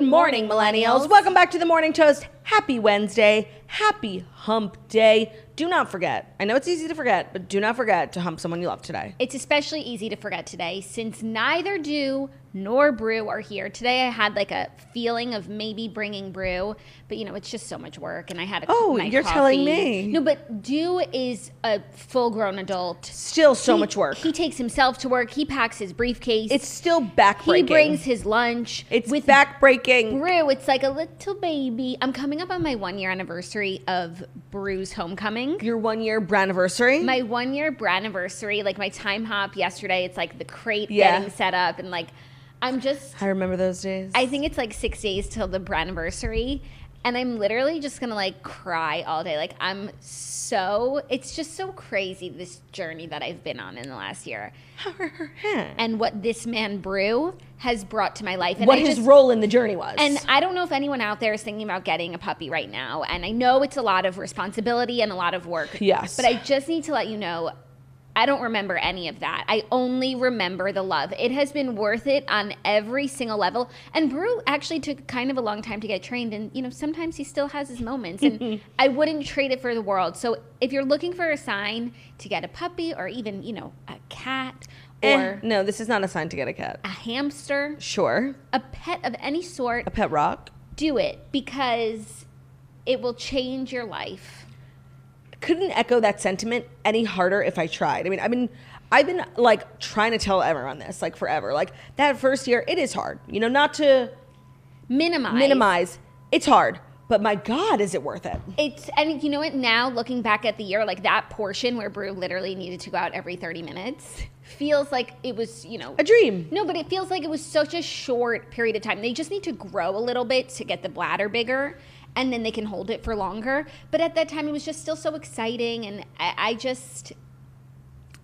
morning, millennials. Welcome back to the Morning Toast. Happy Wednesday. Happy hump day. Do not forget, I know it's easy to forget, but do not forget to hump someone you love today. It's especially easy to forget today since neither Dew nor Brew are here. Today I had like a feeling of maybe bringing Brew, but you know, it's just so much work and I had my you're coffee. telling me. No, but Dew is a full-grown adult. Still so much work. He takes himself to work. He packs his briefcase. It's still backbreaking. He brings his lunch. It's with backbreaking. Brew, it's like a little baby. I'm coming up on my 1-year anniversary of Brew's homecoming. Your 1-year braniversary? My 1-year braniversary, like my time hop yesterday. It's like the crate getting set up and like I remember those days. I think it's like 6 days till the braniversary. And I'm literally just going to like cry all day. Like it's just so crazy, this journey that I've been on in the last year. And what this man Brew has brought to my life. And what his role in the journey was. And I don't know if anyone out there is thinking about getting a puppy right now. And I know it's a lot of responsibility and a lot of work. Yes. But I just need to let you know, I don't remember any of that. I only remember the love. It has been worth it on every single level. And Brew actually took kind of a long time to get trained. And, you know, sometimes he still has his moments. And I wouldn't trade it for the world. So if you're looking for a sign to get a puppy or even, you know, a cat or... No, this is not a sign to get a cat. A hamster. Sure. A pet of any sort. A pet rock. Do it because it will change your life. Couldn't echo that sentiment any harder if I tried. I mean, I've been like trying to tell everyone this like forever. Like that first year, it is hard. You know, not to minimize. It's hard, but my God, is it worth it? And you know what? Now looking back at the year, like that portion where Brew literally needed to go out every 30 minutes feels like it was, you know, a dream. No, but it feels like it was such a short period of time. They just need to grow a little bit to get the bladder bigger. And then they can hold it for longer. But at that time, it was just still so exciting. And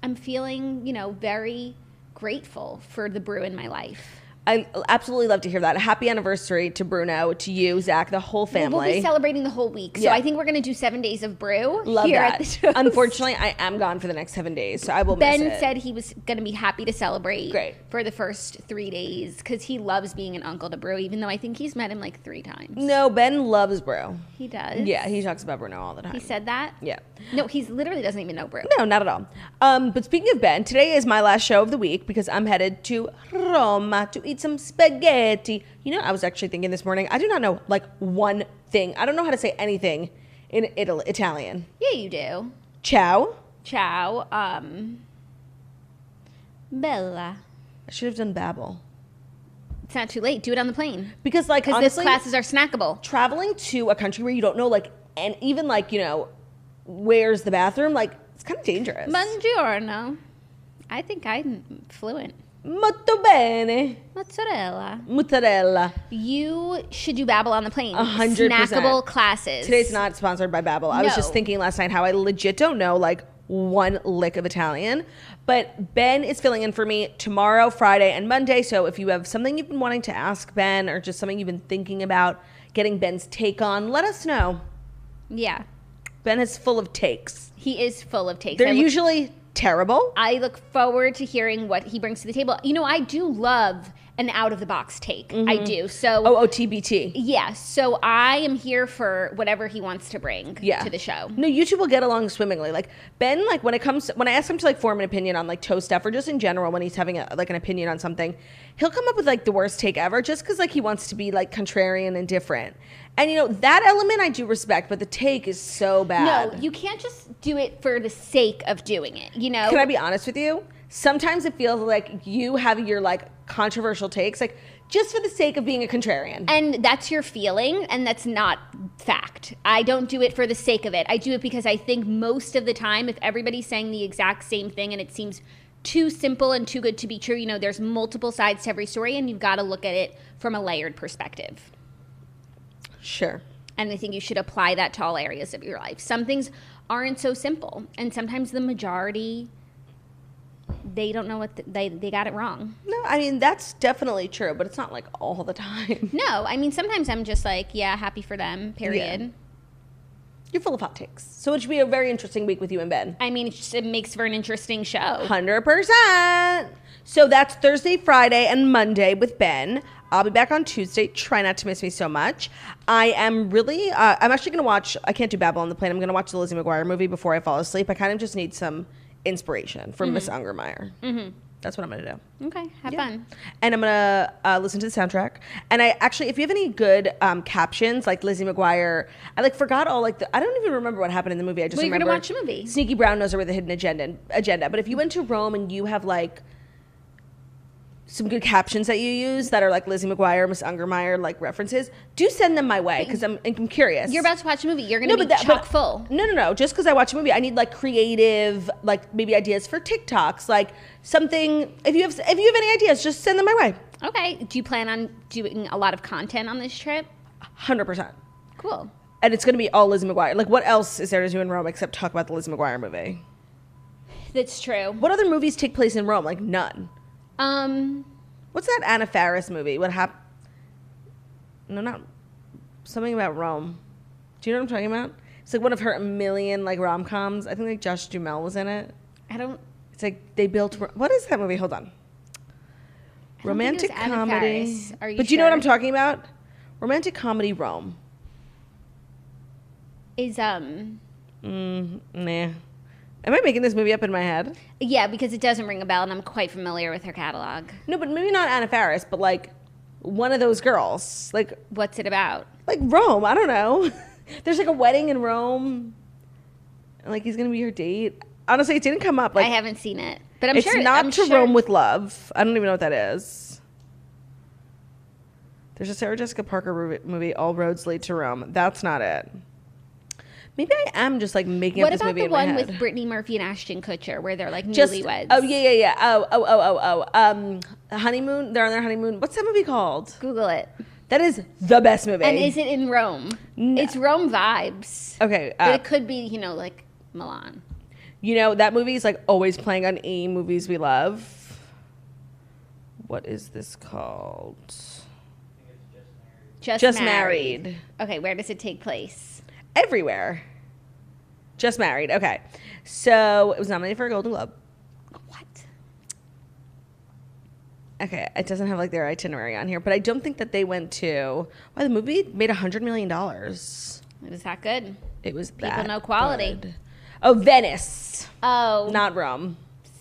I'm feeling, you know, very grateful for the Brew in my life. I absolutely love to hear that. Happy anniversary to Bruno, to you, Zach, the whole family. We'll be celebrating the whole week. So I think we're going to do 7 days of Brew love here that. at the show. Unfortunately, I am gone for the next 7 days, so I will miss it. Ben said he was going to be happy to celebrate for the first 3 days because he loves being an uncle to Brew, even though I think he's met him like 3 times. No, Ben loves Brew. He does? Yeah, he talks about Bruno all the time. He said that? Yeah. No, he literally doesn't even know Brew. No, not at all. But speaking of Ben, today is my last show of the week because I'm headed to Roma to eat some spaghetti. You know, I was actually thinking this morning, I do not know like one thing. I don't know how to say anything in Italian. Yeah, you do. Ciao. Ciao. Bella. I should have done Babel. It's not too late. Do it on the plane. Because like honestly, these classes are snackable. Traveling to a country where you don't know like, and even like, you know, where's the bathroom? Like, it's kind of dangerous. Buongiorno. I think I'm fluent. Molto bene. Mozzarella. You should do Babbel on the plane. 100%. Snackable classes. Today's not sponsored by Babbel. I was just thinking last night how I legit don't know like one lick of Italian. But Ben is filling in for me tomorrow, Friday, and Monday. So if you have something you've been wanting to ask Ben or just something you've been thinking about getting Ben's take on, let us know. Yeah. Ben is full of takes. He is full of takes. They're usually terrible. I look forward to hearing what he brings to the table. You know, I do love an out-of-the-box take. I do. So OOTBT. Yeah. So I am here for whatever he wants to bring to the show. No, you two will get along swimmingly. Like Ben, like when I ask him to like form an opinion on like toast stuff or just in general when he's having like an opinion on something, he'll come up with like the worst take ever just because like he wants to be like contrarian and different. And you know, that element I do respect, but the take is so bad. No, you can't just do it for the sake of doing it, you know? Can I be honest with you? Sometimes it feels like you have your like controversial takes, like just for the sake of being a contrarian. And that's your feeling, and that's not fact. I don't do it for the sake of it. I do it because I think most of the time, if everybody's saying the exact same thing and it seems too simple and too good to be true, you know, there's multiple sides to every story, and you've got to look at it from a layered perspective. Sure. And I think you should apply that to all areas of your life. Some things aren't so simple, and sometimes the majority, they don't know what they got it wrong. No, I mean, that's definitely true, but it's not like all the time. No, I mean, sometimes I'm just like, yeah, happy for them, period. Yeah. You're full of hot takes. So it should be a very interesting week with you and Ben. I mean, it makes for an interesting show. 100%. So that's Thursday, Friday, and Monday with Ben. I'll be back on Tuesday. Try not to miss me so much. I am really, I'm actually going to watch, I can't do Babel on the Plane. I'm going to watch the Lizzie McGuire movie before I fall asleep. I kind of just need some inspiration from Miss Ungermeyer. That's what I'm going to do. Okay, have fun. And I'm going to listen to the soundtrack. And I actually, if you have any good captions, like Lizzie McGuire, I like forgot all like the, I don't even remember what happened in the movie. I just remember. You're going to watch a movie. Sneaky Brown knows her with a hidden agenda. But if you went to Rome and you have like some good captions that you use that are like Lizzie McGuire, Miss Ungermeyer, like references, do send them my way because I'm curious. You're about to watch a movie. You're going to be chock full. No. Just because I watch a movie, I need like creative, like maybe ideas for TikToks, like something. If you have any ideas, just send them my way. Okay. Do you plan on doing a lot of content on this trip? 100%. Cool. And it's going to be all Lizzie McGuire. Like, what else is there to do in Rome except talk about the Lizzie McGuire movie? That's true. What other movies take place in Rome? Like, none. What's that Anna Faris movie? What happened? No, not something about Rome. Do you know what I'm talking about? It's like one of her million like rom-coms. I think like Josh Duhamel was in it. It's like they built. What is that movie? Hold on. Romantic comedy. Are you but you know what I'm talking about? Romantic comedy Rome. Is Nah. Am I making this movie up in my head? Yeah, because it doesn't ring a bell, and I'm quite familiar with her catalog. No, but maybe not Anna Faris, but like one of those girls. Like, what's it about? Like Rome. I don't know. There's like a wedding in Rome, and like he's gonna be her date. Honestly, it didn't come up. Like, I haven't seen it, but I'm it's sure it's not I'm To sure. Rome with Love. I don't even know what that is. There's a Sarah Jessica Parker movie, All Roads Lead to Rome. That's not it. Maybe I am just like making up this movie in my head. What about the one with Brittany Murphy and Ashton Kutcher where they're like newlyweds? Oh, yeah. Honeymoon. They're on their honeymoon. What's that movie called? Google it. That is the best movie. And is it in Rome? No. It's Rome vibes. Okay. But it could be, like Milan. You know, that movie is like always playing on E! Movies We Love. What is this called? Just Married. Okay, where does it take place? Everywhere. Just Married. Okay. So it was nominated for a Golden Globe. What? Okay. It doesn't have like their itinerary on here, but I don't think that they went to. Wow, the movie made $100 million. It was that good. It was People that know quality. good. Oh, Venice. Oh. Not Rome.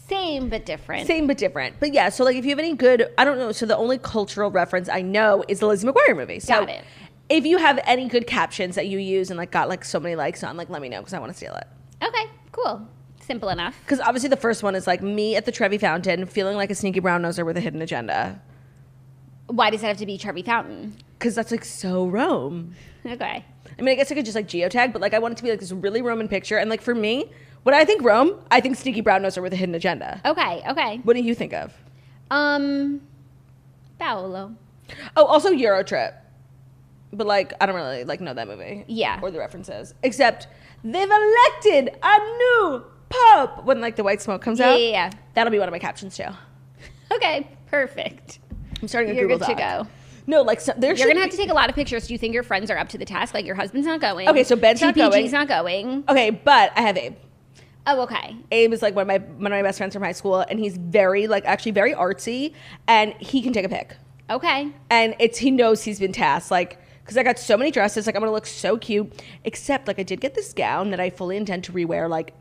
Same but different. Same but different. But yeah, so like if you have any good, I don't know. So the only cultural reference I know is the Lizzie McGuire movie. So Got it. If you have any good captions that you use and like got like so many likes on, like let me know because I want to steal it. Okay, cool. Simple enough. Because obviously the first one is like me at the Trevi Fountain feeling like a sneaky brown noser with a hidden agenda. Why does that have to be Trevi Fountain? Because that's like so Rome. Okay. I mean, I guess I could just like geotag, but like I want it to be like this really Roman picture. And like for me, when I think Rome, I think sneaky brown noser with a hidden agenda. Okay. What do you think of? Paolo. Oh, also Eurotrip. But like I don't really like know that movie. Yeah. Or the references. Except they've elected a new pope when like the white smoke comes out. Yeah. That'll be one of my captions too. Okay, perfect. I'm starting a You're Google good Doc. to go. No, like You're gonna have to take a lot of pictures. Do you think your friends are up to the task? Like your husband's not going. Okay, so Ben's not going. TPG's not going. Okay, but I have Abe. Oh, okay. Abe is like one of my best friends from high school, and he's very like actually very artsy, and he can take a pic. Okay. And he knows he's been tasked like. Because I got so many dresses, like I'm gonna look so cute. Except like I did get this gown that I fully intend to rewear like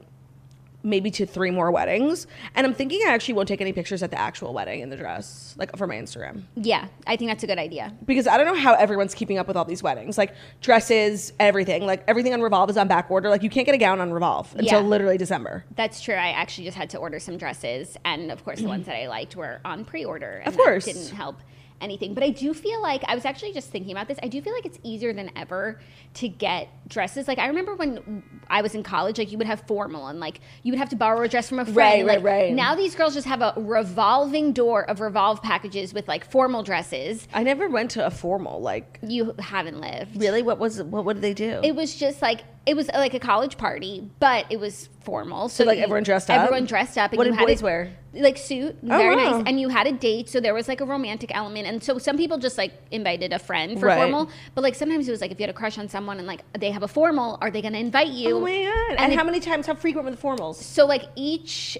maybe to 3 more weddings. And I'm thinking I actually won't take any pictures at the actual wedding in the dress, like for my Instagram. Yeah, I think that's a good idea. Because I don't know how everyone's keeping up with all these weddings. Like dresses, everything. Like everything on Revolve is on back order. Like you can't get a gown on Revolve until literally December. That's true. I actually just had to order some dresses. And of course the ones that I liked were on pre-order. And of course. That didn't help anything. But I do feel like, I was actually just thinking about this, I do feel like it's easier than ever to get dresses. Like I remember when I was in college, like you would have formal and like you would have to borrow a dress from a friend. Right. Now these girls just have a revolving door of Revolve packages with like formal dresses. I never went to a formal, like. You haven't lived. Really? What did they do? It was just like, it was like a college party, but it was formal. So like everyone dressed up? Everyone dressed up. And What you did had boys wear? Like suit, very wow. nice. And you had a date, so there was like a romantic element. And so some people just like invited a friend for Right. formal. But like sometimes it was like if you had a crush on someone and like they have a formal, are they going to invite you? Oh my God. And how many times, how frequent were the formals? So like each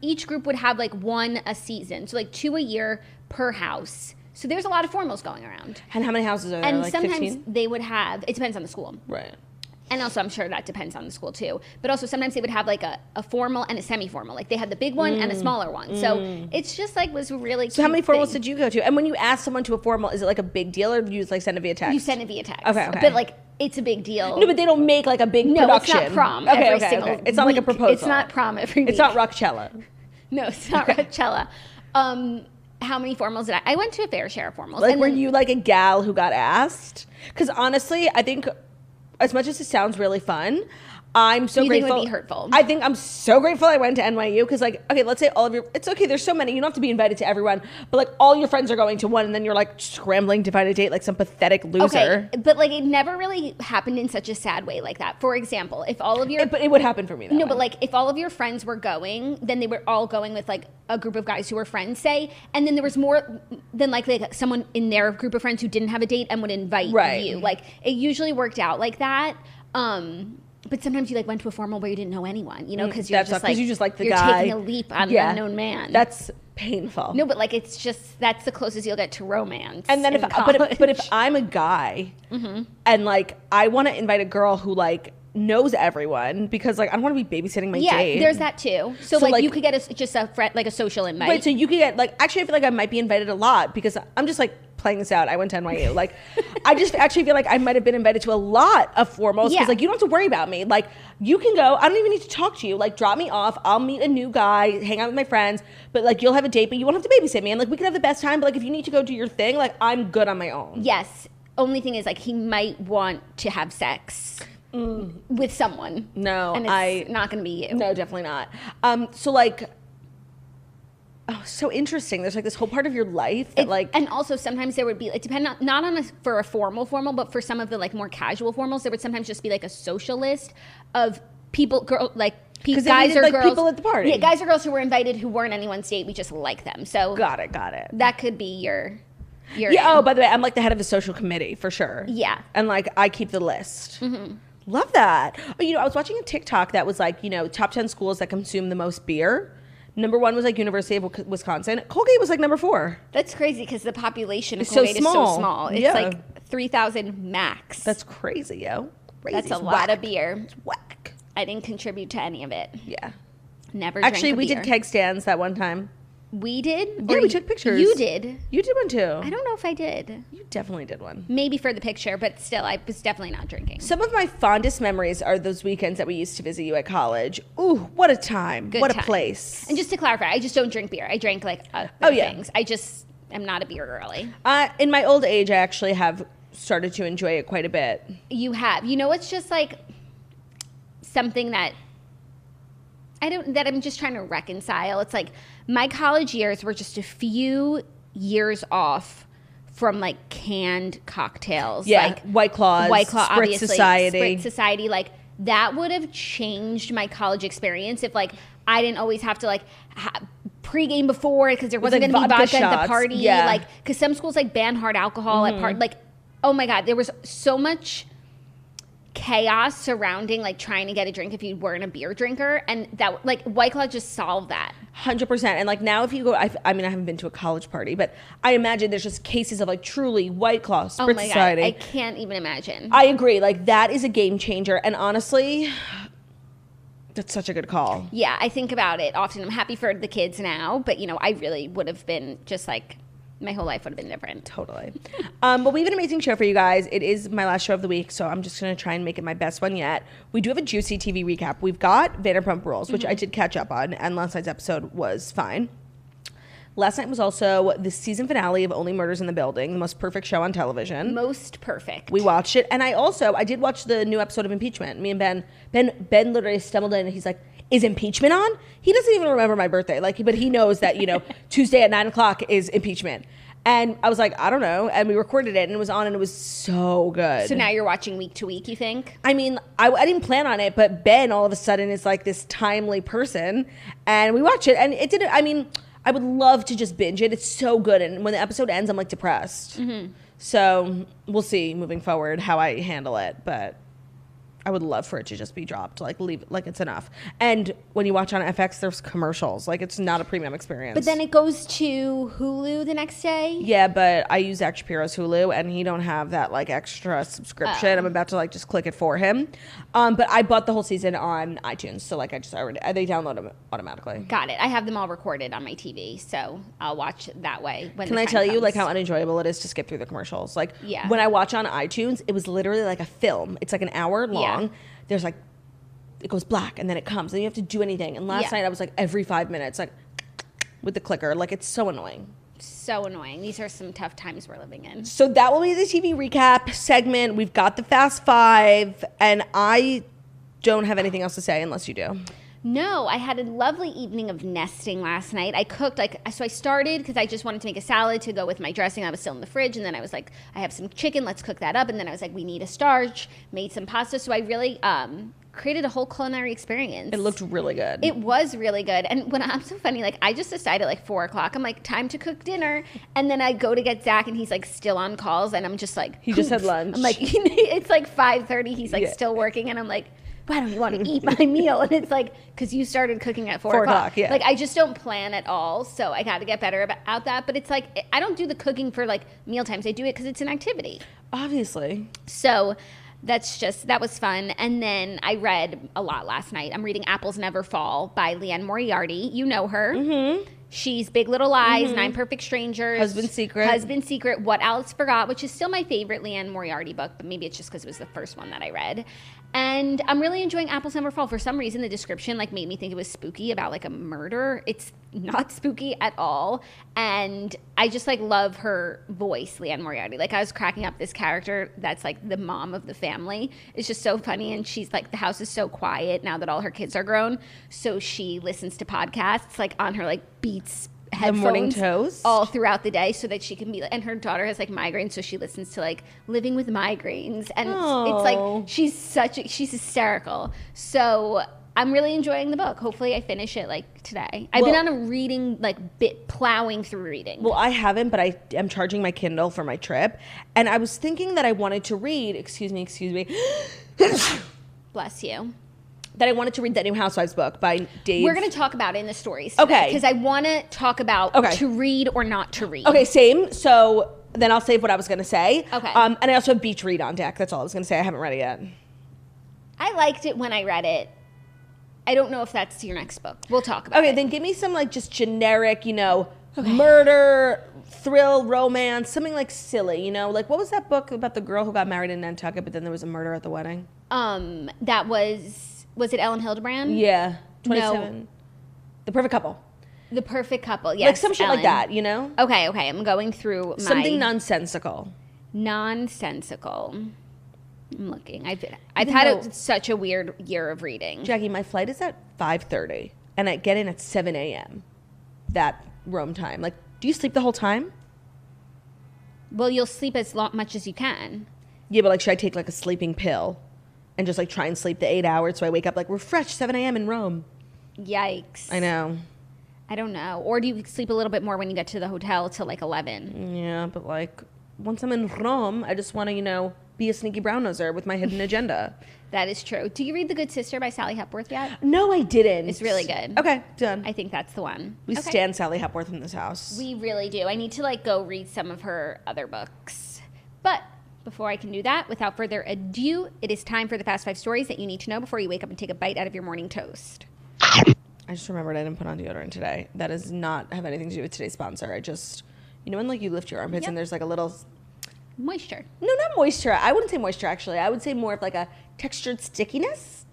each group would have like one a season. So like 2 a year per house. So there's a lot of formals going around. And how many houses are there? And like sometimes 15? they would have, it depends on the school. Right. And also, I'm sure that depends on the school too. But also, sometimes they would have like a formal and a semi-formal. Like they had the big one and a smaller one. So it's just like was really. So how many formals did you go to? And when you ask someone to a formal, is it like a big deal, or do you just like send it via text? You send it via text. Okay. But like it's a big deal. No, but they don't make like a big production. No, it's not prom every single week. It's not like a proposal. It's not prom every week. It's not Rockchella. No, it's not Rockchella. How many formals did I went to a fair share of formals. Like, and were you like a gal who got asked? Because honestly, I think as much as it sounds really fun, I'm so grateful. Think it would be hurtful? I think I'm so grateful I went to NYU because, like, okay, let's say all of your, it's okay, there's so many, you don't have to be invited to everyone, but like all your friends are going to one and then you're like scrambling to find a date like some pathetic loser. Okay, but like it never really happened in such a sad way like that. For example, if all of your... But it would happen for me though. No, but like if all of your friends were going, then they were all going with like a group of guys who were friends, say, and then there was more than likely like someone in their group of friends who didn't have a date and would invite you. Like it usually worked out like that. But sometimes you like went to a formal where you didn't know anyone, you know, because you're just like you just like the you're guy. taking a leap on an unknown man. That's painful. No, but like it's just that's the closest you'll get to romance. And then but if I'm a guy and like I want to invite a girl who like knows everyone because like I don't want to be babysitting my date. Yeah, there's that too. So like you could get just a friend, like a social invite. Right, so you could get like actually I feel like I might be invited a lot because I'm just like playing this out. I went to NYU. Like I just actually feel like I might have been invited to a lot of formals because like you don't have to worry about me. Like you can go. I don't even need to talk to you. Like drop me off. I'll meet a new guy, hang out with my friends, but like you'll have a date, but you won't have to babysit me. And like we can have the best time, but like if you need to go do your thing, like I'm good on my own. Yes. Only thing is like he might want to have sex with someone. No, and it's not going to be you. No, definitely not. So like, oh, so interesting. There's like this whole part of your life that like, and also sometimes there would be like not on for a formal, but for some of the like more casual formals, there would sometimes just be like a social list of people, guys or girls, people at the party. Yeah, guys or girls who were invited who weren't anyone's date. We just like them. So got it. That could be your. Yeah. Oh, by the way, I'm like the head of the social committee for sure. Yeah. And like I keep the list. Love that. Oh, you know, I was watching a TikTok that was like, you know, top 10 schools that consume the most beer. Number 1 was like University of Wisconsin. Colgate was like number 4. That's crazy because the population of Colgate is so small. It's like 3,000 max. That's crazy, yo. Crazy. That's a lot of beer. It's whack. I didn't contribute to any of it. Yeah. Never Actually, drank a we beer. did keg stands that one time. We did? Yeah, we took pictures. You did? You did one too. I don't know if I did. You definitely did one. Maybe for the picture, but still, I was definitely not drinking. Some of my fondest memories are those weekends that we used to visit you at college. Ooh, what a time. What a place. And just to clarify, I just don't drink beer. I drank like other things. I just am not a beer girly. In my old age, I actually have started to enjoy it quite a bit. You have. You know, it's just like something that I'm just trying to reconcile. It's like my college years were just a few years off from like canned cocktails. Yeah, like White Claw, Spritz obviously. Spritz Society. Like that would have changed my college experience if like I didn't always have to like pregame before because there wasn't like going to be vodka shots. at the party. Yeah. Like because some schools like ban hard alcohol at party. Like oh my god, there was so much chaos surrounding like trying to get a drink if you weren't a beer drinker, and that like White Claw just solved that 100%. And like now if you go, I mean I haven't been to a college party, but I imagine there's just cases of like truly White Claw, Spritz Society. God, I can't even imagine. I agree, like that is a game changer, and honestly that's such a good call. Yeah, I think about it often. I'm happy for the kids now, but you know I really would have been just like my whole life would have been different. Totally. But we have an amazing show for you guys. It is my last show of the week, so I'm just going to try and make it my best one yet. We do have a juicy TV recap. We've got Vanderpump Rules, which I did catch up on, and last night's episode was fine. Last night was also the season finale of Only Murders in the Building, the most perfect show on television. Most perfect. We watched it, and I did watch the new episode of Impeachment. Me and Ben literally stumbled in, and he's like, is impeachment on? He doesn't even remember my birthday, but he knows that, you know, Tuesday at 9:00 is impeachment. And I was like, I don't know. And we recorded it and it was on and it was so good. So now you're watching week to week, you think? I mean, I didn't plan on it, but Ben all of a sudden is like this timely person. And we watched it and it didn't, I mean, I would love to just binge it. It's so good. And when the episode ends, I'm like depressed. So we'll see moving forward how I handle it. But I would love for it to just be dropped. Like, leave, like, it's enough. And when you watch on FX, there's commercials. Like, it's not a premium experience. But then it goes to Hulu the next day? Yeah, but I use Zach Shapiro's Hulu, and he don't have that, like, extra subscription. I'm about to, like, just click it for him. But I bought the whole season on iTunes, so, like, they download them automatically. Got it. I have them all recorded on my TV, so I'll watch that way. Can I tell you, like, how unenjoyable it is to skip through the commercials? Like, when I watch on iTunes, it was literally like a film. It's like an hour long. There's like, it goes black and then it comes and you have to do anything. And last night I was like every 5 minutes, like with the clicker. Like, it's so annoying. So annoying. These are some tough times we're living in. So that will be the TV recap segment. We've got the Fast Five, and I don't have anything else to say unless you do. No, I had a lovely evening of nesting last night. I cooked, so I started because I just wanted to make a salad to go with my dressing. I was still in the fridge, and then I was like, I have some chicken, let's cook that up. And then I was like, we need a starch, made some pasta. So I really created a whole culinary experience. It looked really good. It was really good. And when I'm so funny, like, I just decided like 4 o'clock, I'm like, time to cook dinner. And then I go to get Zach, and he's like still on calls, and I'm just like, he just had lunch. I'm like, it's like 5:30, he's like still working, and I'm like, why don't you want to eat my meal? And it's like, because you started cooking at 4 o'clock. Yeah. Like, I just don't plan at all, so I got to get better about that. But it's like, I don't do the cooking for like meal times. I do it because it's an activity. Obviously. So that was fun. And then I read a lot last night. I'm reading Apples Never Fall by Liane Moriarty. You know her. Mm-hmm. She's Big Little Lies, 9 Perfect Strangers, Husband Secret, What Alice Forgot, which is still my favorite Liane Moriarty book, but maybe it's just because it was the first one that I read. And I'm really enjoying Apples Never Fall. For some reason, the description like made me think it was spooky about like a murder. It's not spooky at all. And I just like love her voice, Liane Moriarty. Like, I was cracking up this character that's like the mom of the family. It's just so funny. And she's like, the house is so quiet now that all her kids are grown. So she listens to podcasts like on her like Beats headphones, the morning toast, all throughout the day, so that she can be. And her daughter has like migraines, so she listens to like Living with Migraines, and it's like she's hysterical. So I'm really enjoying the book. Hopefully I finish it like today. I've been on a reading like plowing through reading. Well, I haven't, but I am charging my Kindle for my trip, and I was thinking that I wanted to read. Excuse me. Bless you. That I wanted to read that new Housewives book by Dave. We're going to talk about it in the stories today, okay, because I want to talk about to read or not to read. Okay, same. So then I'll save what I was going to say. Okay. And I also have Beach Read on deck. That's all I was going to say. I haven't read it yet. I liked it when I read it. I don't know if that's your next book. We'll talk about it. Okay, then give me some like just generic, murder, thrill, romance, something like silly, Like, what was that book about the girl who got married in Nantucket, but then there was a murder at the wedding? That was it Ellen Hildebrand? Yeah. 27. No. The Perfect Couple. The Perfect Couple, yes. Like some shit Ellen. like that, Okay, I'm going through something nonsensical. Nonsensical. I'm looking. I've had such a weird year of reading. Jackie, my flight is at 5:30, and I get in at 7 a.m. That Rome time. Like, do you sleep the whole time? Well, you'll sleep as much as you can. Yeah, but like, should I take like a sleeping pill and just like try and sleep the 8 hours so I wake up like refreshed 7 a.m. in Rome? Yikes. I know. I don't know. Or do you sleep a little bit more when you get to the hotel till like 11? Yeah, but like once I'm in Rome, I just want to, be a sneaky brown noser with my hidden agenda. That is true. Do you read The Good Sister by Sally Hepworth yet? No, I didn't. It's really good. Okay, done. I think that's the one. We stand Sally Hepworth in this house. We really do. I need to like go read some of her other books. But before I can do that, without further ado, it is time for the Fast 5 stories that you need to know before you wake up and take a bite out of your morning toast. I just remembered I didn't put on deodorant today. That does not have anything to do with today's sponsor. I just, when like you lift your armpits and there's like a little moisture. No, not moisture. I wouldn't say moisture, actually. I would say more of like a textured stickiness.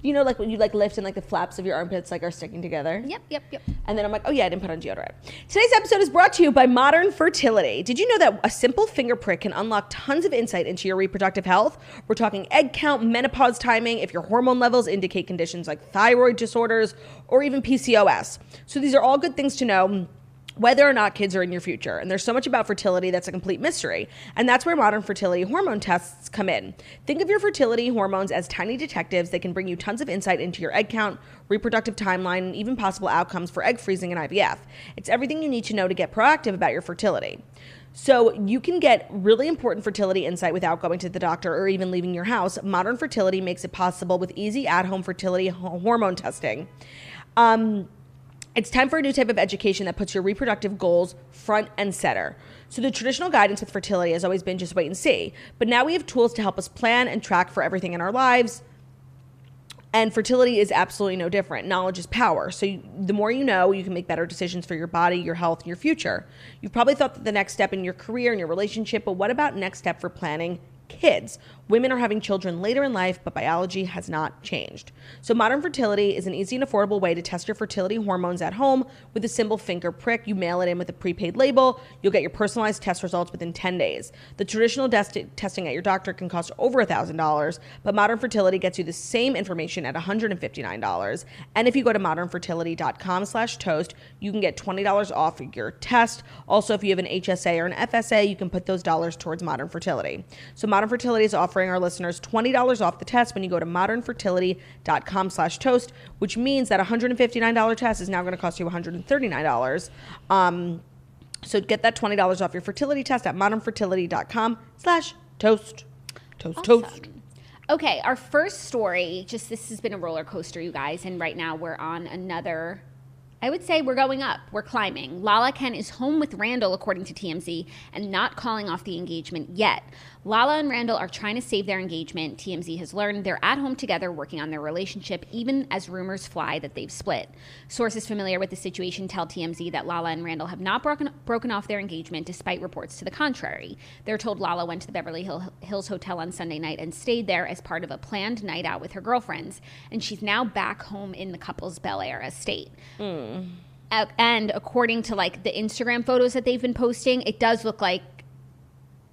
Like when you like lift and like the flaps of your armpits like are sticking together. Yep. And then I'm like, oh yeah, I didn't put on deodorant. Today's episode is brought to you by Modern Fertility. Did you know that a simple finger prick can unlock tons of insight into your reproductive health? We're talking egg count, menopause timing, if your hormone levels indicate conditions like thyroid disorders or even PCOS. So these are all good things to know whether or not kids are in your future. And there's so much about fertility that's a complete mystery. And that's where modern fertility hormone tests come in. Think of your fertility hormones as tiny detectives that can bring you tons of insight into your egg count, reproductive timeline, and even possible outcomes for egg freezing and IVF. It's everything you need to know to get proactive about your fertility. So you can get really important fertility insight without going to the doctor or even leaving your house. Modern Fertility makes it possible with easy at-home fertility hormone testing. It's time for a new type of education that puts your reproductive goals front and center. So the traditional guidance with fertility has always been just wait and see. But now we have tools to help us plan and track for everything in our lives. And fertility is absolutely no different. Knowledge is power. So the more you know, you can make better decisions for your body, your health, and your future. You've probably thought that the next step in your career and your relationship, but what about next step for planning kids? Women are having children later in life, but biology has not changed. So Modern Fertility is an easy and affordable way to test your fertility hormones at home with a simple finger prick. You mail it in with a prepaid label. You'll get your personalized test results within 10 days. The traditional testing at your doctor can cost over $1,000, but Modern Fertility gets you the same information at $159. And if you go to modernfertility.com/toast, you can get $20 off your test. Also, if you have an HSA or an FSA, you can put those dollars towards Modern Fertility. So Modern Fertility is offering our listeners $20 off the test when you go to modernfertility.com/toast, which means that $159 test is now going to cost you $139. So get that $20 off your fertility test at modernfertility.com/toast. Toast, Awesome. toast. Okay, our first story, this has been a roller coaster, you guys, and right now we're on another, I would say we're going up. We're climbing. Lala Ken is home with Randall, according to TMZ, and not calling off the engagement yet. Lala and Randall are trying to save their engagement. TMZ has learned they're at home together working on their relationship, even as rumors fly that they've split. Sources familiar with the situation tell TMZ that Lala and Randall have not broken off their engagement, despite reports to the contrary. They're told Lala went to the Beverly Hills Hotel on Sunday night and stayed there as part of a planned night out with her girlfriends, and she's now back home in the couple's Bel Air estate. And according to the Instagram photos that they've been posting, it does look like,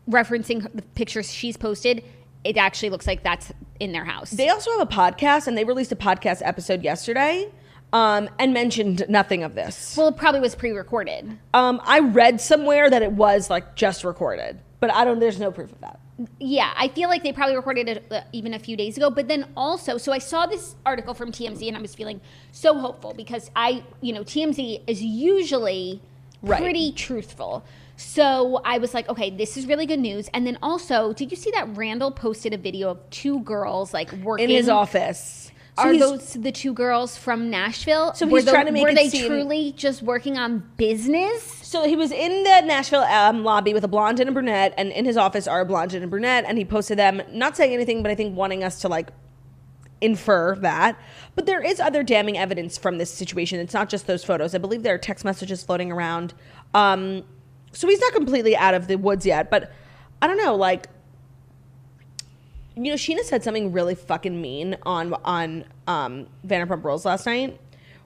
referencing the pictures she's posted, it actually looks like that's in their house. They also have a podcast, and they released a podcast episode yesterday and mentioned nothing of this. Well, it probably was pre-recorded. I read somewhere that it was just recorded, but there's no proof of that. Yeah, I feel like they probably recorded it even a few days ago. But then also, so I saw this article from TMZ and I was feeling so hopeful because TMZ is usually pretty truthful. So I was like, okay, this is really good news. And then also, did you see that Randall posted a video of two girls working in his office? Are those the two girls from Nashville? So he's trying to make it seem... Were they truly just working on business? So he was in the Nashville lobby with a blonde and a brunette, and in his office are a blonde and a brunette, and he posted them, not saying anything, but I think wanting us to infer that. But there is other damning evidence from this situation. It's not just those photos. I believe there are text messages floating around. So he's not completely out of the woods yet, but I don't know, Sheena said something really fucking mean on Vanderpump Rules last night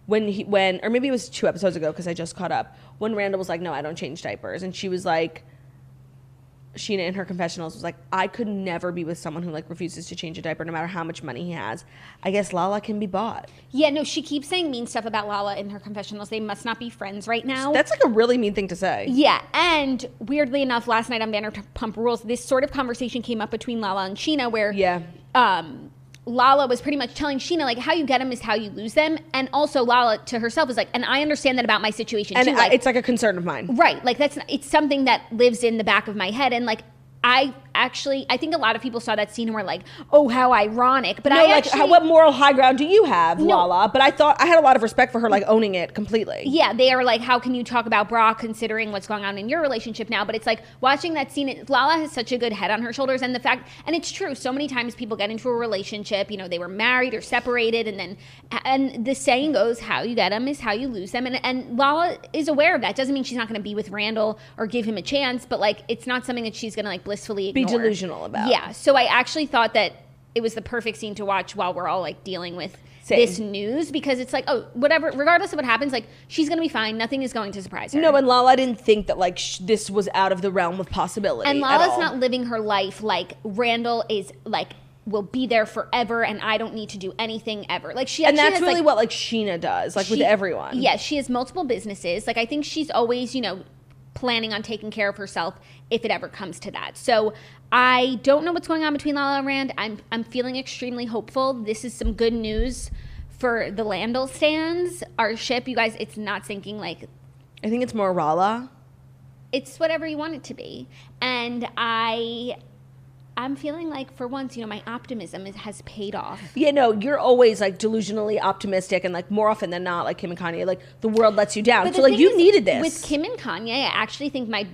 when or maybe it was 2 episodes ago because I just caught up, when Randall was like, no, I don't change diapers. And she was like, Sheena in her confessionals was like, I could never be with someone who refuses to change a diaper no matter how much money he has. I guess Lala can be bought. Yeah, no, she keeps saying mean stuff about Lala in her confessionals. They must not be friends right now. That's a really mean thing to say. Yeah, and weirdly enough, last night on Vanderpump Rules, this sort of conversation came up between Lala and Sheena where Lala was pretty much telling Sheena, how you get them is how you lose them. And also Lala to herself is and I understand that about my situation and too. It's a concern of mine. Right. It's something that lives in the back of my head. And I think a lot of people saw that scene and were like, oh, how ironic. But what moral high ground do you have, Lala? But I thought I had a lot of respect for her, owning it completely. Yeah, they are how can you talk about Brock considering what's going on in your relationship now? But it's watching that scene, Lala has such a good head on her shoulders. And and it's true, so many times people get into a relationship, they were married or separated. And the saying goes, how you get them is how you lose them. And Lala is aware of that. Doesn't mean she's not going to be with Randall or give him a chance. But it's not something that she's going to blissfully ignore. Be delusional about. Yeah, so I actually thought that it was the perfect scene to watch while we're all dealing with this news, because it's whatever, regardless of what happens, she's gonna be fine. Nothing is going to surprise her. No, and Lala didn't think that this was out of the realm of possibility. And Lala's not living her life Randall is will be there forever and I don't need to do anything ever. That's really what Sheena does, with everyone. Yeah, she has multiple businesses. I think she's always, planning on taking care of herself if it ever comes to that. So I don't know what's going on between Lala and Rand. I'm feeling extremely hopeful. This is some good news for the Randall stands. Our ship, you guys, it's not sinking I think it's more Lala. it's whatever you want it to be. And I'm feeling like for once, my optimism has paid off. Yeah, no, you're always like delusionally optimistic, and like more often than not, like Kim and Kanye, like the world lets you down. So like you needed this. With Kim and Kanye, I actually think my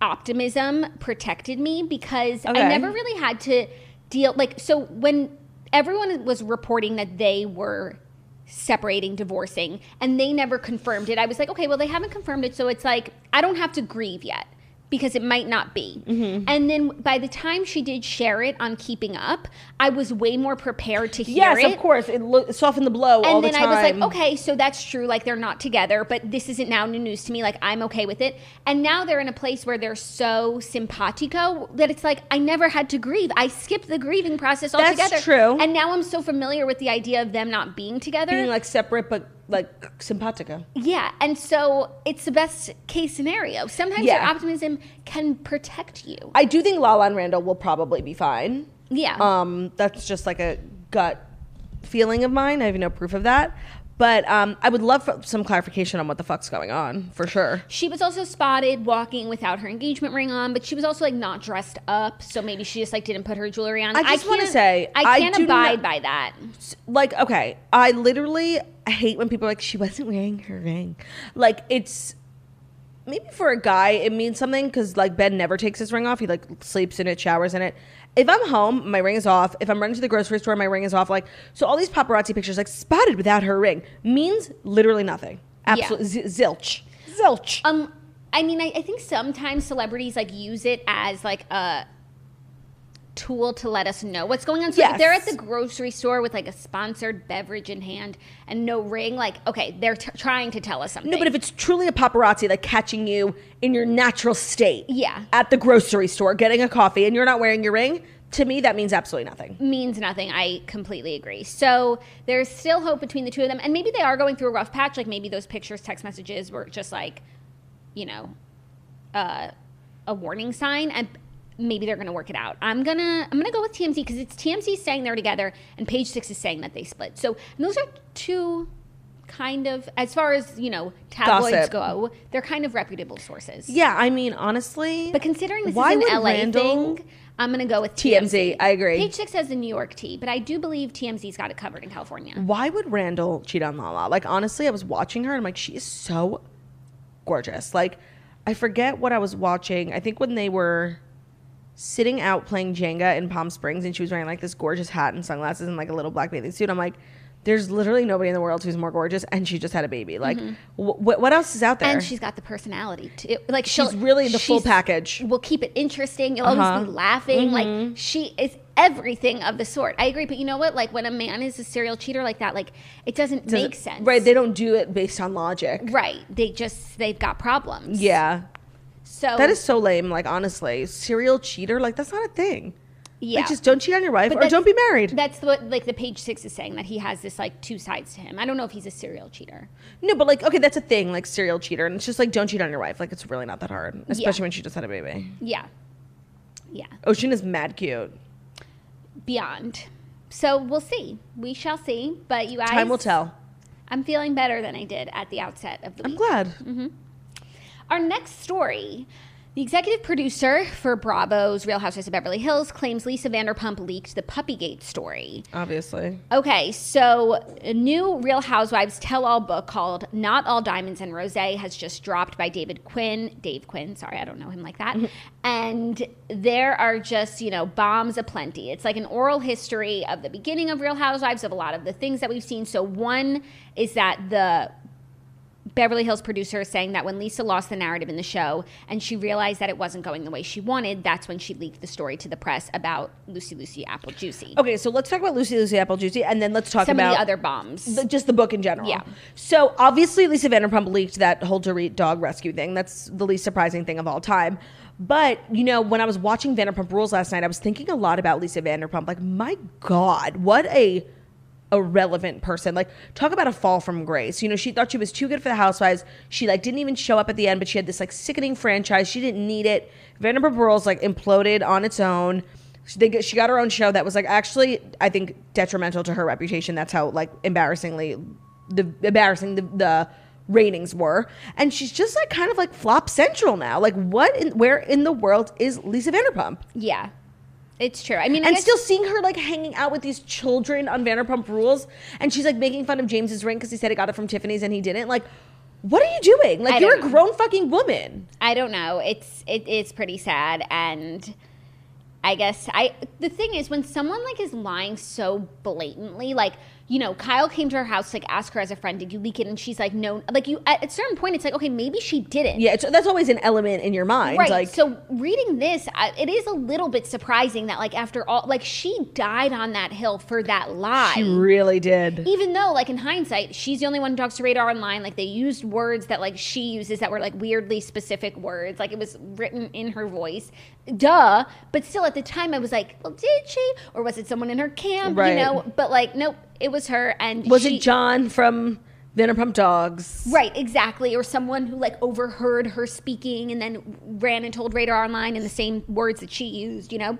optimism protected me because I never really had to deal so when everyone was reporting that they were separating, divorcing, and they never confirmed it, I was like, okay, well, they haven't confirmed it, so it's like I don't have to grieve yet because it might not be. Mm-hmm. And then by the time she did share it on Keeping Up, I was way more prepared to hear it. Yes, of course. It softened the blow all the time. And then I was like, okay, so that's true. Like, they're not together, but this isn't now new news to me. Like, I'm okay with it. And now they're in a place where they're so simpatico that it's like, I never had to grieve. I skipped the grieving process altogether. That's true. And now I'm so familiar with the idea of them not being together. Being, like, separate, but, like, simpatico. Yeah, and so it's the best case scenario. Sometimes your optimism can protect you. I do think Lala and Randall will probably be fine. Yeah. That's just like a gut feeling of mine. I have no proof of that. But I would love some clarification on what the fuck's going on, for sure. She was also spotted walking without her engagement ring on, but she was also like not dressed up, so maybe she just like didn't put her jewelry on. I just want to say, I can't abide by that. Like, okay, I literally hate when people are like, she wasn't wearing her ring. Like, it's maybe for a guy it means something because like Ben never takes his ring off. He like sleeps in it, showers in it. If I'm home, my ring is off. If I'm running to the grocery store, my ring is off. Like, so all these paparazzi pictures, like spotted without her ring, means literally nothing. Absolutely zilch. I mean, I think sometimes celebrities like use it as like a tool to let us know what's going on. So if they're at the grocery store with like a sponsored beverage in hand and no ring, like, okay, they're trying to tell us something. No, but if it's truly a paparazzi like catching you in your natural state, at the grocery store getting a coffee and you're not wearing your ring, to me that means absolutely nothing. Means nothing. I completely agree. So there's still hope between the two of them, and maybe they are going through a rough patch. Like maybe those pictures, text messages were just like, a warning sign, and maybe they're going to work it out. I'm gonna go with TMZ because it's TMZ saying they're together and Page Six is saying that they split. So those are two kind of, as far as tabloids go, they're kind of reputable sources. Yeah, I mean honestly, but considering this is an LA thing, I'm gonna go with TMZ. I agree. Page Six has the New York tea, but I do believe TMZ's got it covered in California. Why would Randall cheat on Lala? Like honestly, I was watching her and I'm like, she is so gorgeous. Like I forget what I was watching. I think when they were sitting out playing Jenga in Palm Springs and she was wearing like this gorgeous hat and sunglasses and like a little black bathing suit. I'm like, there's literally nobody in the world who's more gorgeous, and she just had a baby. Like, what else is out there? And she's got the personality too. Like she's really the full package. We'll keep it interesting. You'll always be laughing. Like she is everything of the sort. I agree, but you know what? Like when a man is a serial cheater like that, like it doesn't make sense. Right? They don't do it based on logic. Right? They've got problems. Yeah. So that is so lame. Like honestly, serial cheater, like that's not a thing. Yeah. Like just don't cheat on your wife or don't be married. That's what like the Page Six is saying, that he has this like two sides to him. I don't know if he's a serial cheater. No, but like okay, that's a thing, like serial cheater, and it's just like don't cheat on your wife. Like it's really not that hard, especially when she just had a baby. Yeah. Yeah. Ocean is mad cute. Beyond. So we'll see. We shall see. But you guys, time will tell. I'm feeling better than I did at the outset of the week. I'm glad. Mm-hmm. Our next story. The executive producer for Bravo's Real Housewives of Beverly Hills claims Lisa Vanderpump leaked the Puppygate story. Obviously. Okay, so a new Real Housewives tell-all book called Not All Diamonds and Rosé has just dropped by Dave Quinn, sorry, I don't know him like that. And there are just, bombs aplenty. It's like an oral history of the beginning of Real Housewives, of a lot of the things that we've seen. So one is that the Beverly Hills producer is saying that when Lisa lost the narrative in the show and she realized that it wasn't going the way she wanted, that's when she leaked the story to the press about Lucy Apple Juicy. Okay, so let's talk about Lucy Apple Juicy, and then let's talk some about of the other bombs. Just the book in general. Yeah. So obviously Lisa Vanderpump leaked that hold to read dog rescue thing. That's the least surprising thing of all time. But, when I was watching Vanderpump Rules last night, I was thinking a lot about Lisa Vanderpump. Like, my God, what a relevant person. Like, talk about a fall from grace. She thought she was too good for the Housewives. She didn't even show up at the end, but she had this sickening franchise. She didn't need it. Vanderpump Rules imploded on its own. She got her own show that was actually, I think, detrimental to her reputation. That's how embarrassing the ratings were, and she's just like kind of like flop central now. Like where in the world is Lisa Vanderpump? Yeah, it's true. I mean, and still seeing her like hanging out with these children on Vanderpump Rules, and she's like making fun of James's ring because he said he got it from Tiffany's and he didn't. Like, what are you doing? Like, you're a grown fucking woman. I don't know. It's pretty sad, and I guess the thing is, when someone like is lying so blatantly, like, you know, Kyle came to her house to like ask her as a friend, did you leak it? And she's like, no. Like, you at a certain point, it's like, okay, maybe she didn't. Yeah, that's always an element in your mind. Right. Like, so reading this, it is a little bit surprising that like after all, like she died on that hill for that lie. She really did. Even though like in hindsight, she's the only one who talks to Radar online. Like they used words that like she uses that were like weirdly specific words. Like it was written in her voice. Duh. But still at the time I was like, well, did she? Or was it someone in her camp? Right. You know? But like, nope. It was her, and was it John from Vanderpump Dogs? Right, exactly, or someone who like overheard her speaking and then ran and told Radar Online in the same words that she used, you know.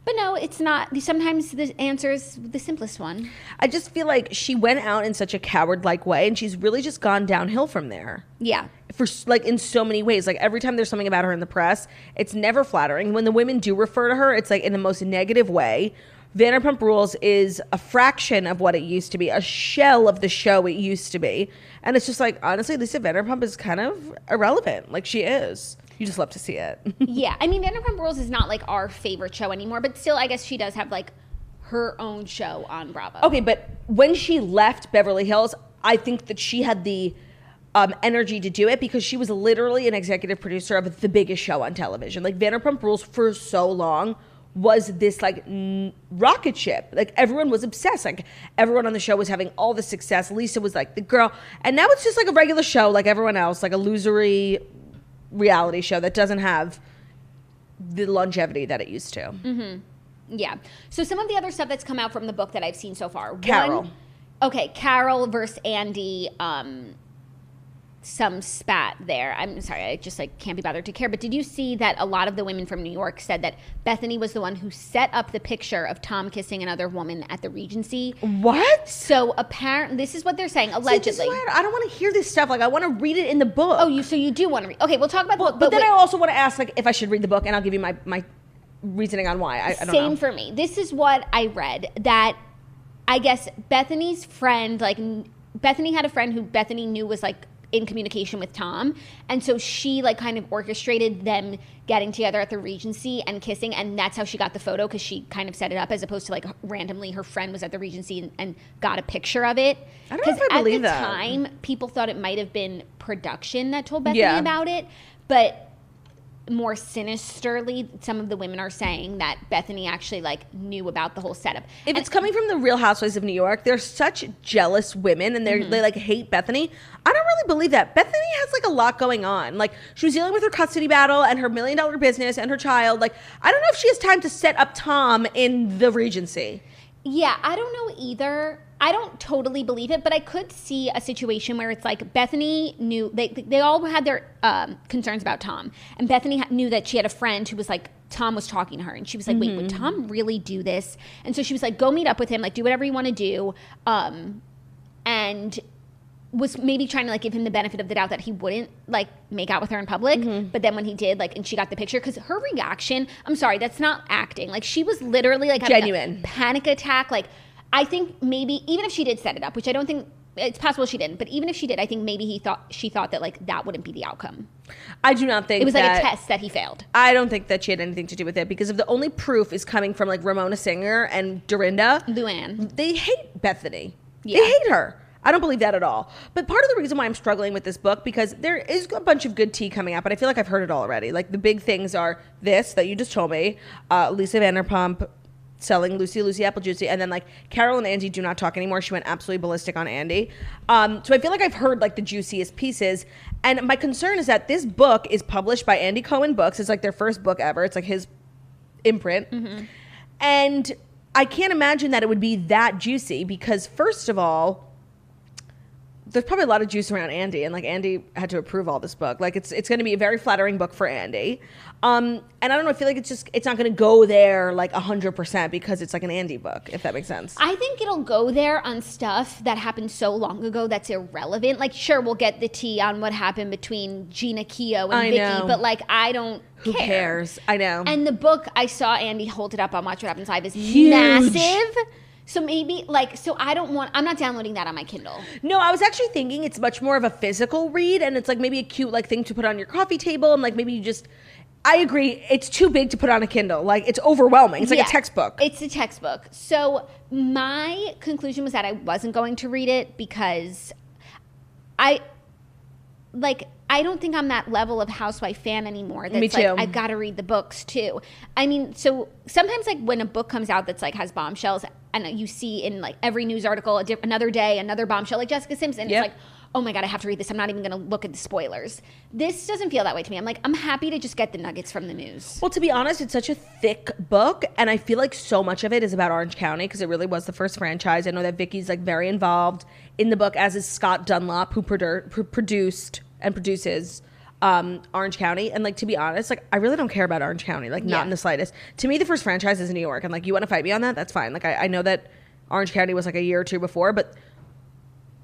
But no, it's not. Sometimes the answer is the simplest one. I just feel like she went out in such a coward-like way, and she's really just gone downhill from there. Yeah. For like in so many ways. Like every time there's something about her in the press, it's never flattering. When the women do refer to her, it's like in the most negative way. Vanderpump Rules is a fraction of what it used to be, a shell of the show it used to be. And it's just like, honestly, Lisa Vanderpump is kind of irrelevant. Like, she is. You just love to see it. Yeah. I mean, Vanderpump Rules is not like our favorite show anymore, but still, I guess she does have like her own show on Bravo. Okay, but when she left Beverly Hills, I think that she had the energy to do it because she was literally an executive producer of the biggest show on television. Like, Vanderpump Rules for so long was this like rocket ship. Like everyone was obsessed. Like everyone on the show was having all the success. Lisa was like the girl. And now it's just like a regular show like everyone else, like a losery reality show that doesn't have the longevity that it used to. Mm-hmm. Yeah. So some of the other stuff that's come out from the book that I've seen so far. Carol. Carol versus Andy. Some spat there. I'm sorry, I just like can't be bothered to care. But did you see that a lot of the women from New York said that Bethany was the one who set up the picture of Tom kissing another woman at the Regency? What? So apparently, this is what they're saying. Allegedly, see, this is why I don't want to hear this stuff. Like I want to read it in the book. Oh, so you do want to read? Okay, we'll talk about the book. But then I also want to ask like if I should read the book, and I'll give you my reasoning on why. I don't know. Same for me. This is what I read. That I guess Bethany's friend, like Bethany had a friend who Bethany knew was like in communication with Tom, and so she like kind of orchestrated them getting together at the Regency and kissing, and that's how she got the photo, because she kind of set it up as opposed to like randomly her friend was at the Regency and got a picture of it. I don't know if I believe that. At the time, people thought it might have been production that told Bethany about it, but more sinisterly, some of the women are saying that Bethany actually like knew about the whole setup. If it's coming from the Real Housewives of New York, they're such jealous women, and they like hate Bethany. I don't really believe that. Bethany has like a lot going on. Like she was dealing with her custody battle and her $1 million business and her child. Like I don't know if she has time to set up Tom in the Regency. Yeah, I don't know either. I don't totally believe it, but I could see a situation where it's like Bethany knew, they all had their concerns about Tom, and Bethany knew that she had a friend who was like, Tom was talking to her, and she was like, wait, would Tom really do this? And so she was like, go meet up with him, like do whatever you want to do, and was maybe trying to like give him the benefit of the doubt that he wouldn't like make out with her in public. But then when he did, like, and she got the picture, because her reaction, I'm sorry, that's not acting. Like she was literally like having genuine a panic attack. Like I think maybe even if she did set it up, which I don't think, it's possible she didn't, but even if she did, I think maybe she thought that like that wouldn't be the outcome. I do not think it was like a test that he failed. I don't think that she had anything to do with it, because if the only proof is coming from like Ramona Singer and Dorinda, Luann, they hate Bethany. Yeah. They hate her. I don't believe that at all. But part of the reason why I'm struggling with this book, because there is a bunch of good tea coming out, but I feel like I've heard it all already. Like the big things are this that you just told me, Lisa Vanderpump selling Lucy Apple Juicy, and then like Carol and Andy do not talk anymore. She went absolutely ballistic on Andy. So I feel like I've heard like the juiciest pieces, and my concern is that this book is published by Andy Cohen Books. It's like their first book ever. It's like his imprint, and I can't imagine that it would be that juicy, because first of all, there's probably a lot of juice around Andy, and like Andy had to approve all this book. Like it's going to be a very flattering book for Andy. And I don't know, I feel like it's not going to go there like 100% because it's like an Andy book, if that makes sense. I think it'll go there on stuff that happened so long ago that's irrelevant. Like, sure, we'll get the tea on what happened between Gina Keogh and Vicky, but like, I don't Who cares? I know. And the book, I saw Andy hold it up on Watch What Happens Live, is huge. Massive. So maybe, like, I'm not downloading that on my Kindle. No, I was actually thinking it's much more of a physical read, and it's like maybe a cute like thing to put on your coffee table, and like maybe you just, I agree, it's too big to put on a Kindle. Like, it's overwhelming. It's like a textbook. It's a textbook. So my conclusion was that I wasn't going to read it because I don't think I'm that level of housewife fan anymore. That's Me too. Like, I've got to read the books too. I mean, so sometimes like when a book comes out that's like has bombshells, and you see in like every news article another day, another bombshell, like Jessica Simpson. It's like, oh my God, I have to read this. I'm not even going to look at the spoilers. This doesn't feel that way to me. I'm like, I'm happy to just get the nuggets from the news. Well, to be honest, it's such a thick book, and I feel like so much of it is about Orange County because it really was the first franchise. I know that Vicky's like very involved in the book, as is Scott Dunlop, who produced and produces Orange County. And like, to be honest, like I really don't care about Orange County, like not in the slightest. To me, the first franchise is New York, and like you want to fight me on that, that's fine. Like I know that Orange County was like a year or two before, but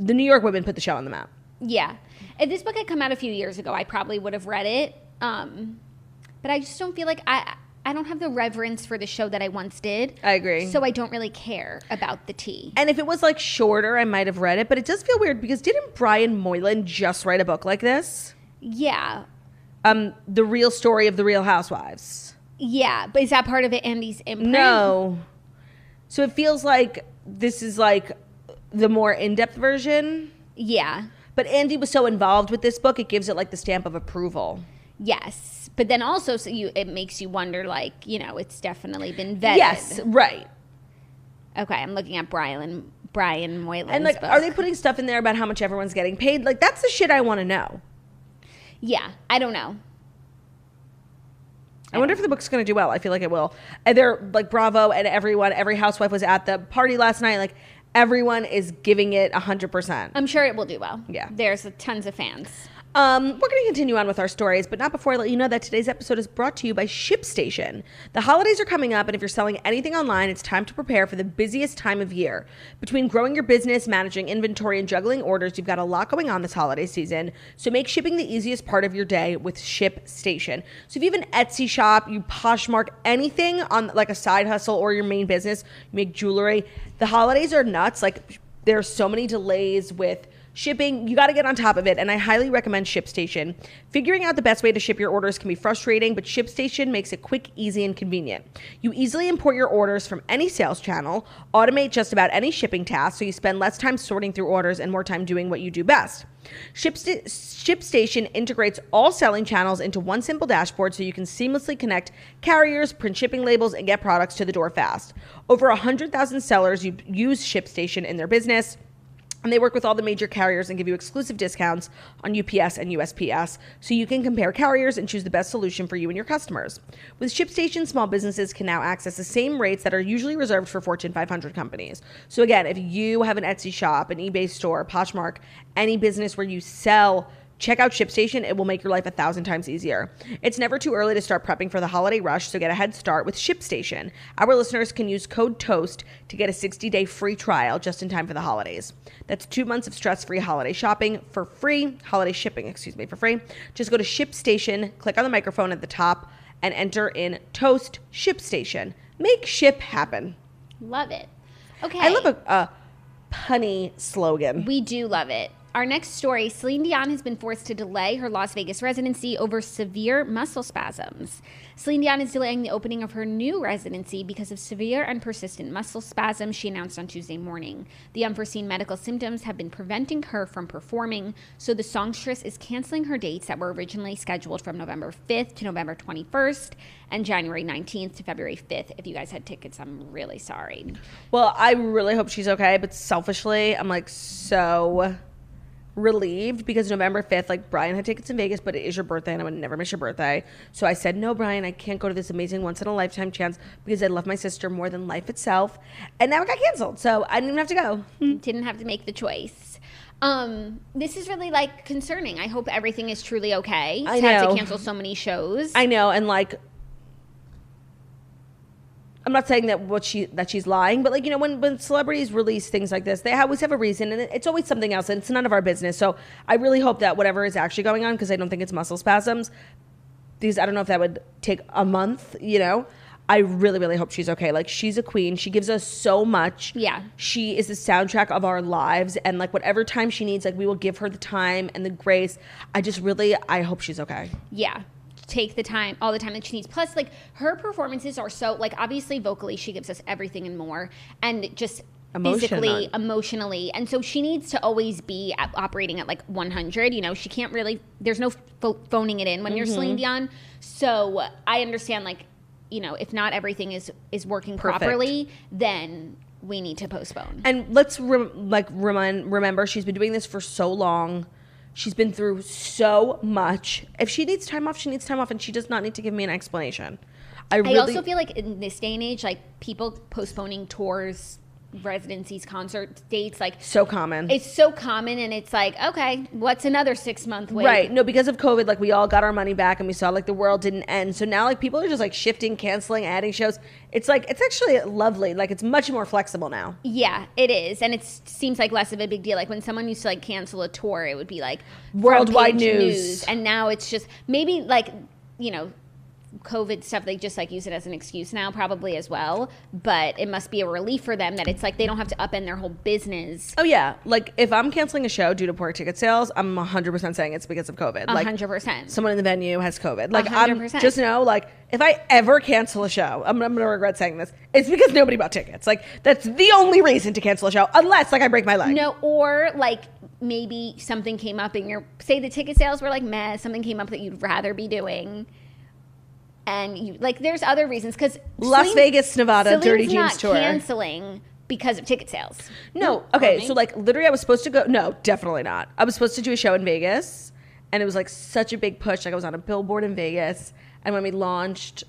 the New York women put the show on the map. Yeah. If this book had come out a few years ago, I probably would have read it. But I just don't feel like I don't have the reverence for the show that I once did. I agree. So I don't really care about the tea. And if it was like shorter, I might have read it, but it does feel weird because didn't Brian Moylan just write a book like this? Yeah. The Real Story of the Real Housewives. Yeah, but is that part of it, Andy's imprint? No. So it feels like this is like the more in-depth version. Yeah. But Andy was so involved with this book, it gives it like the stamp of approval. Yes. But then also it makes you wonder, like, you know, it's definitely been vetted. Yes, right. Okay, I'm looking at Brian Moylan's And like, book. are they putting stuff in there about how much everyone's getting paid? Like, that's the shit I want to know. Yeah, I don't know. I wonder if the book's going to do well. I feel like it will. And they're like, Bravo and every housewife was at the party last night. Like, everyone is giving it 100%. I'm sure it will do well. Yeah. There's tons of fans. We're going to continue on with our stories, but not before I let you know that today's episode is brought to you by ShipStation. The holidays are coming up, and if you're selling anything online, it's time to prepare for the busiest time of year. Between growing your business, managing inventory, and juggling orders, you've got a lot going on this holiday season. So make shipping the easiest part of your day with ShipStation. So if you have an Etsy shop, you Poshmark, anything on like a side hustle or your main business, you make jewelry, the holidays are nuts. Like, there's so many delays with shipping. You got to get on top of it, and I highly recommend ShipStation. Figuring out the best way to ship your orders can be frustrating, but ShipStation makes it quick, easy, and convenient. You easily import your orders from any sales channel, automate just about any shipping task, so you spend less time sorting through orders and more time doing what you do best. ShipStation integrates all selling channels into one simple dashboard so you can seamlessly connect carriers, print shipping labels, and get products to the door fast. Over 100,000 sellers use ShipStation in their business, and they work with all the major carriers and give you exclusive discounts on UPS and USPS, so you can compare carriers and choose the best solution for you and your customers. With ShipStation, small businesses can now access the same rates that are usually reserved for Fortune 500 companies. So again, if you have an Etsy shop, an eBay store, Poshmark, any business where you sell, check out ShipStation. It will make your life 1,000 times easier. It's never too early to start prepping for the holiday rush, so get a head start with ShipStation. Our listeners can use code TOAST to get a 60-day free trial just in time for the holidays. That's 2 months of stress-free holiday shopping for free, holiday shipping, for free. Just go to ShipStation, click on the microphone at the top, and enter in TOAST ShipStation. Make ship happen. Love it. Okay. I love a punny slogan. We do love it. Our next story, Celion Dion has been forced to delay her Las Vegas residency over severe muscle spasms. Celion Dion is delaying the opening of her new residency because of severe and persistent muscle spasms, she announced on Tuesday morning. The unforeseen medical symptoms have been preventing her from performing, so the songstress is canceling her dates that were originally scheduled from November 5th to November 21st and January 19th to February 5th. If you guys had tickets, I'm really sorry. Well, I really hope she's okay, but selfishly, I'm like so relieved because November 5th, like, Brian had tickets in Vegas, but it is your birthday and I would never miss your birthday. So I said, no, Brian, I can't go to this amazing once in a lifetime chance because I love my sister more than life itself. And now it got canceled. So I didn't even have to go. Didn't have to make the choice. This is really like concerning. I hope everything is truly okay. I Have know. to cancel so many shows. I know, and like, I'm not saying that she's lying, but like, you know, when celebrities release things like this, they always have a reason, and it's always something else, and it's none of our business. So I really hope that whatever is actually going on, because I don't think it's muscle spasms, because I don't know if that would take a month, you know. I really, really hope she's okay. Like, she's a queen. She gives us so much. Yeah. She is the soundtrack of our lives, and like whatever time she needs, like we will give her the time and the grace. I hope she's okay. Yeah. Take the time, all the time that she needs. Plus, like, her performances are so, like, obviously vocally she gives us everything and more, and just physically, emotionally, and so she needs to always be operating at like 100. You know, she can't really, there's no phoning it in when you're Celion Dion. So I understand, like, you know, if not everything is working properly, then we need to postpone. And let's remember, she's been doing this for so long. She's been through so much. If she needs time off, she needs time off, and she does not need to give me an explanation. I also feel like in this day and age, like, people postponing tours, residencies, concert dates, like, so common. It's so common, and it's like, okay, what's another 6 month wait? Right. No, because of COVID, like, we all got our money back, and we saw like the world didn't end. So now, like, people are just like shifting, canceling, adding shows. It's like, it's actually lovely. Like, it's much more flexible now. Yeah, it is, and it seems like less of a big deal. Like, when someone used to like cancel a tour, it would be like worldwide news, and now it's just maybe like, you know, COVID stuff, they just like use it as an excuse now, probably as well. But it must be a relief for them that it's like they don't have to upend their whole business. Oh yeah, like if I'm canceling a show due to poor ticket sales, I'm 100% saying it's because of COVID. Like 100%. Someone in the venue has COVID. Like 100%. I'm just know, like if I ever cancel a show, I'm gonna regret saying this. It's because nobody bought tickets. Like that's the only reason to cancel a show, unless like I break my leg. No, or like maybe something came up in your, say the ticket sales were like meh, something came up that you'd rather be doing. And you like, there's other reasons, because Las Vegas, Nevada, Celine's Dirty Jeans not tour canceling because of ticket sales. No, okay, so like literally, I was supposed to go. No, definitely not. I was supposed to do a show in Vegas, and it was like such a big push. Like I was on a billboard in Vegas, and when we launched,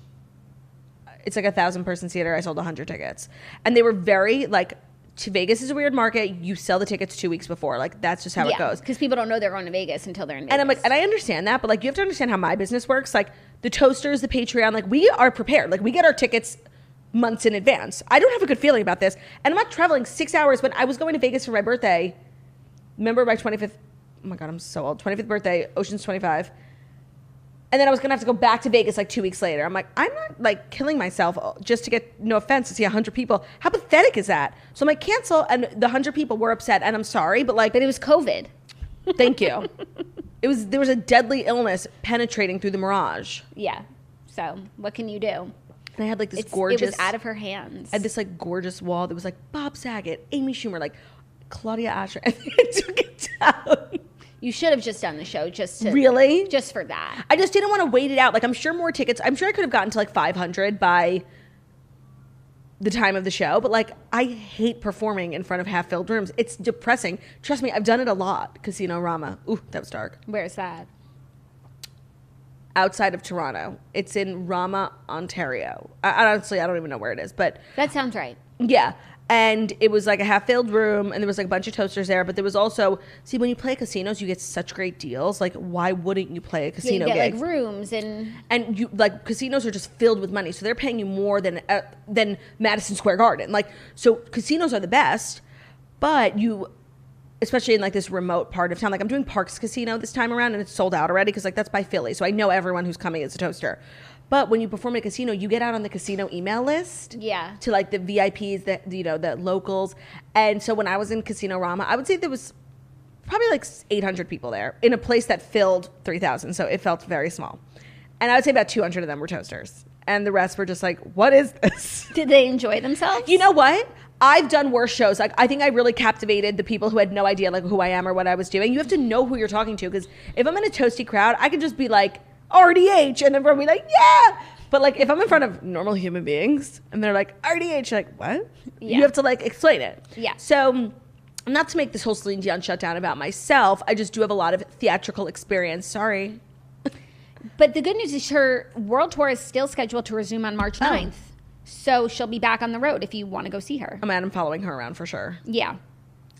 it's like 1,000-person theater. I sold 100 tickets, and they were very like. Vegas is a weird market. You sell the tickets 2 weeks before. Like that's just how it goes. Because people don't know they're going to Vegas until they're in Vegas. And I'm like, and I understand that, but like you have to understand how my business works. Like the toasters, the Patreon, like we are prepared. Like we get our tickets months in advance. I don't have a good feeling about this. And I'm not traveling 6 hours when I was going to Vegas for my birthday. Remember my 25th, oh my God, I'm so old. 25th birthday, Ocean's 25. And then I was going to have to go back to Vegas like 2 weeks later. I'm like, I'm not like killing myself just to get, no offense, to see 100 people. How pathetic is that? So I'm like, cancel. And the 100 people were upset. And I'm sorry, but like. But it was COVID. Thank you. There was a deadly illness penetrating through the mirage. Yeah. So what can you do? And I had like this gorgeous. It was out of her hands. I had this like gorgeous wall that was like Bob Saget, Amy Schumer, like Claudia Oshry. I think I took it down. You should have just done the show just to. Really? Just for that. I just didn't want to wait it out. Like, I'm sure more tickets. I'm sure I could have gotten to like 500 by the time of the show. But like, I hate performing in front of half-filled rooms. It's depressing. Trust me, I've done it a lot. Casino Rama. Ooh, that was dark. Where's that? Outside of Toronto. It's in Rama, Ontario. Honestly, I don't even know where it is. But that sounds right. Yeah. And it was like a half-filled room, and there was like a bunch of toasters there. But there was also, see, when you play casinos, you get such great deals. Like, why wouldn't you play a casino you get, gig? like rooms and you like casinos are just filled with money, so they're paying you more than Madison Square Garden. Like, so casinos are the best, but you, especially in like this remote part of town. Like I'm doing Parks Casino this time around, and it's sold out already because like that's by Philly, so I know everyone who's coming is a toaster. But when you perform at a casino, you get out on the casino email list. Yeah. To like the VIPs, the locals. And so when I was in Casino Rama, I would say there was probably like 800 people there in a place that filled 3,000. So it felt very small. And I would say about 200 of them were toasters. And the rest were just like, what is this? Did they enjoy themselves? You know what? I've done worse shows. Like I think I really captivated the people who had no idea like who I am or what I was doing. You have to know who you're talking to, because if I'm in a toasty crowd, I can just be like, RDH, and everyone will be like, yeah. But like if I'm in front of normal human beings and they're like RDH, you're like, what? Yeah. You have to like explain it. Yeah. So not to make this whole Celion Dion shutdown about myself, I just do have a lot of theatrical experience. Sorry. But the good news is her world tour is still scheduled to resume on March 9th. So she'll be back on the road if you want to go see her. I'm following her around for sure. Yeah.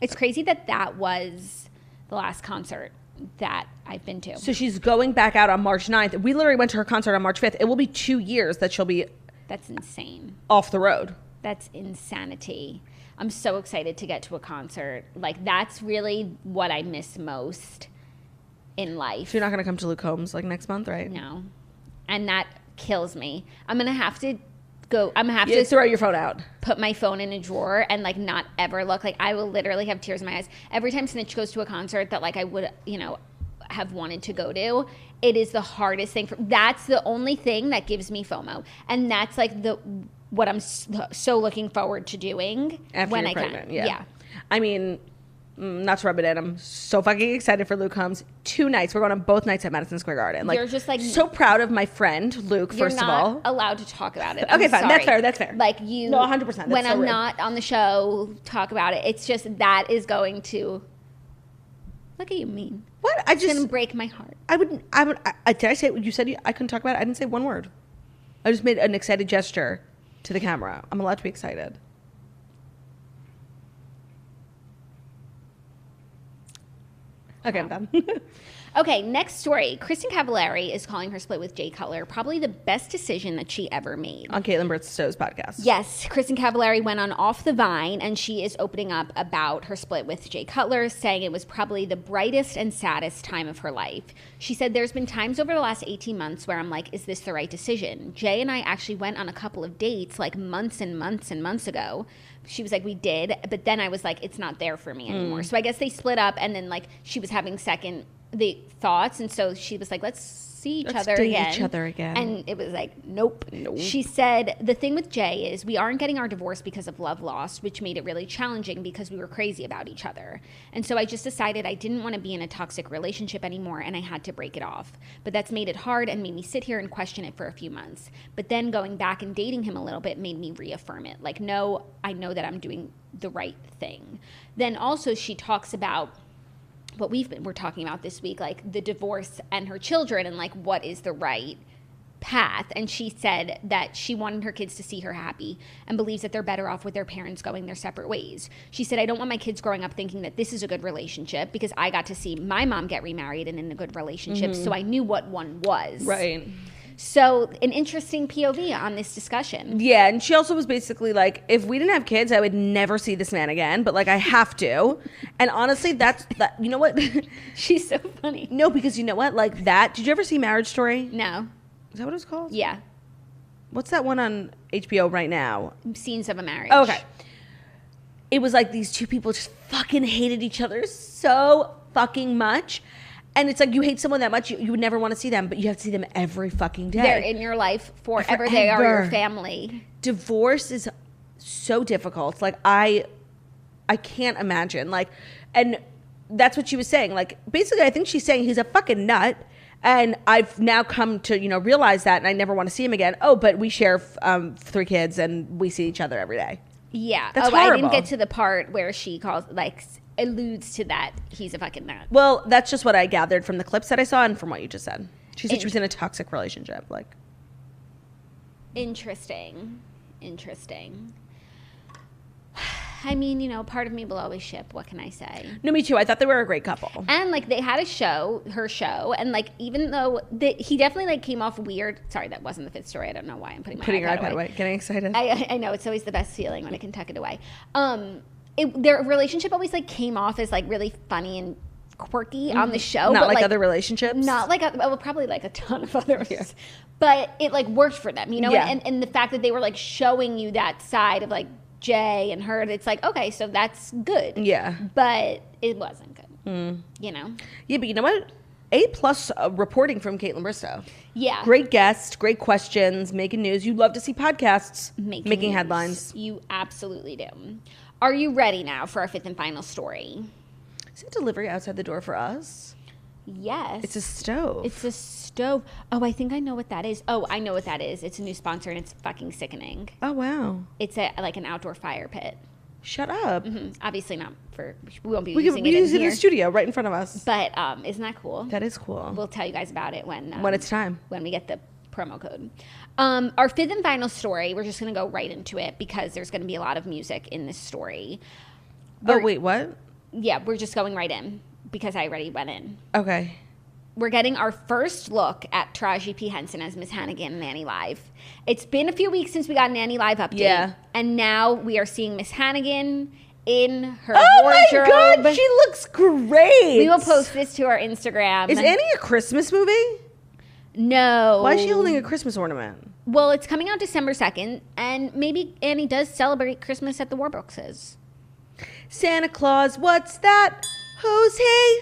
It's crazy that was the last concert that I've been to. So she's going back out on March 9th. We literally went to her concert on March 5th. It will be 2 years that she'll be That's insane. off the road. That's insanity. I'm so excited to get to a concert. Like, that's really what I miss most in life. So you're not going to come to Luke Combs like next month, right? No. And that kills me. I'm going to have to go. I'm going to have You to throw your phone out. put my phone in a drawer and, like, not ever look. Like, I will literally have tears in my eyes. Every time Snitch goes to a concert that, like, I would, you know, have wanted to go to, it is the hardest thing. That's the only thing that gives me FOMO. And that's, like, what I'm so looking forward to doing After when you're I pregnant, can. yeah. I mean, not to rub it in, I'm so fucking excited for Luke Combs. 2 nights. We're going on both nights at Madison Square Garden. Like, You're just like so proud of my friend Luke. First of all, you're not allowed to talk about it. Okay, I'm fine. sorry. That's fair. That's fair. Like you, no, 100%. When so I'm rude. not on the show, talk about it. It's just that is going to. Look at you, mean. What? It's gonna break my heart. Did I say what you said? I couldn't talk about it. I didn't say one word. I just made an excited gesture to the camera. I'm allowed to be excited. Okay, I'm done. Okay, next story. Kristin Cavallari is calling her split with Jay Cutler probably the best decision that she ever made. On Caitlin Bristowe's podcast. Yes, Kristin Cavallari went on Off the Vine, and she is opening up about her split with Jay Cutler, saying it was probably the brightest and saddest time of her life. She said, there's been times over the last 18 months where I'm like, is this the right decision? Jay and I actually went on a couple of dates like months and months and months ago. She was like, we did, but then I was like, it's not there for me anymore. So I guess they split up, and then like she was having the thoughts, and so she was like, let's see each other again. And it was like, nope. She said, the thing with Jay is we aren't getting our divorce because of love lost, which made it really challenging because we were crazy about each other. And so I just decided I didn't want to be in a toxic relationship anymore, and I had to break it off. But that's made it hard and made me sit here and question it for a few months. But then going back and dating him a little bit made me reaffirm it. Like, no, I know that I'm doing the right thing. Then also she talks about what we're talking about this week, like the divorce and her children, and like what is the right path. And she said that she wanted her kids to see her happy and believes that they're better off with their parents going their separate ways. She said, I don't want my kids growing up thinking that this is a good relationship because I got to see my mom get remarried and in a good relationship, so I knew what one was. Right. So an interesting POV on this discussion. Yeah, and she also was basically like, if we didn't have kids, I would never see this man again, but like I have to. And honestly, that you know what? She's so funny. No, because you know what? Like that. Did you ever see Marriage Story? No. Is that what it's called? Yeah. What's that one on HBO right now? Scenes of a Marriage. Oh, okay. It was like these two people just fucking hated each other so fucking much. And it's like you hate someone that much, you would never want to see them, but you have to see them every fucking day. They're in your life forever. They are your family. Divorce is so difficult. Like I can't imagine. Like, and that's what she was saying. Like, basically, I think she's saying he's a fucking nut. And I've now come to, realize that, and I never want to see him again. Oh, but we share 3 kids, and we see each other every day. Yeah. That's horrible. I didn't get to the part where she alludes to that he's a fucking nut. Well, that's just what I gathered from the clips that I saw and from what you just said. She said she was in a toxic relationship. Like, interesting. I mean, part of me will always ship. What can I say? No, me too. I thought they were a great couple. And they had her show, and even though he definitely came off weird. Sorry, that wasn't the 5th story. I don't know why I'm putting your iPad away. Getting excited. I know, it's always the best feeling when I can tuck it away. Their relationship always came off as really funny and quirky on the show, not but like other relationships. Not probably a ton of others. Yeah. But it worked for them, Yeah. And the fact that they were showing you that side of Jay and her, it's okay, so that's good. Yeah. But it wasn't good. Yeah, but you know what? A+ reporting from Caitlin Bristowe. Yeah. Great guests, great questions, making news. You love to see podcasts making headlines. You absolutely do. Are you ready now for our 5th and final story? Is it delivery outside the door for us? Yes. It's a stove. It's a stove. Oh, I think I know what that is. Oh, I know what that is. It's a new sponsor, and it's fucking sickening. Oh, wow. It's an outdoor fire pit. Shut up. Mm-hmm. Obviously not we won't be using it in here. We can use it in the studio right in front of us. But isn't that cool? That is cool. We'll tell you guys about it when it's time. When we get the promo code. Our 5th and final story, we're just going to go right into it because there's going to be a lot of music in this story. Oh, wait, what? Yeah, we're just going right in because I already went in. Okay. We're getting our first look at Taraji P. Henson as Miss Hannigan in Nanny Live. It's been a few weeks since we got a Nanny Live update. Yeah. And now we are seeing Miss Hannigan in her wardrobe. Oh my God, she looks great. We will post this to our Instagram. Is Annie a Christmas movie? No. Why is she holding a Christmas ornament? Well, it's coming out December 2nd, and maybe Annie does celebrate Christmas at the Warbucks. Santa Claus, what's that? Who's he?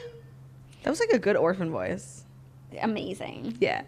That was like a good orphan voice. Amazing. Yeah.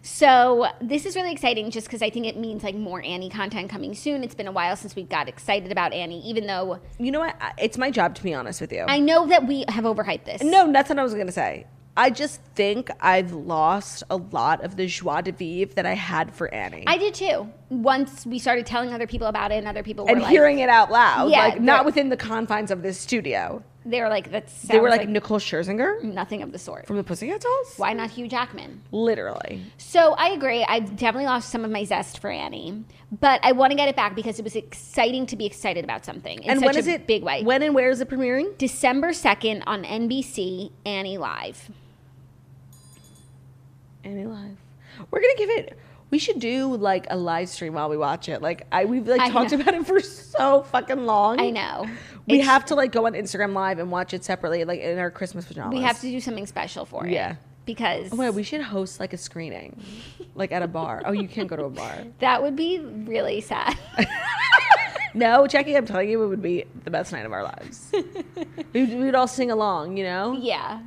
So this is really exciting just because I think it means like more Annie content coming soon. It's been a while since we got excited about Annie, even though... You know what? It's my job to be honest with you. I know that we have overhyped this. No, that's what I was going to say. I just think I've lost a lot of the joie de vivre that I had for Annie. I did too. Once we started telling other people about it and other people were and hearing it out loud. Yeah, like not within the confines of this studio. They were like, they were like Nicole Scherzinger? Nothing of the sort. From the Pussycat Dolls? Why not Hugh Jackman? Literally. So I agree. I've definitely lost some of my zest for Annie. But I want to get it back because it was exciting to be excited about something. And when is it? Big way. When and where is it premiering? December 2nd on NBC, Annie Live. Annie Live. We're going to give it... We should do like a live stream while we watch it. Like we've like talked about it for so fucking long. I know. We have to like go on Instagram Live and watch it separately, like in our Christmas pajamas. We have to do something special for it. Yeah. Because oh my God, we should host like a screening, like at a bar. Oh, you can't go to a bar. That would be really sad. No, Jackie, I'm telling you, it would be the best night of our lives. We'd all sing along, you know? Yeah.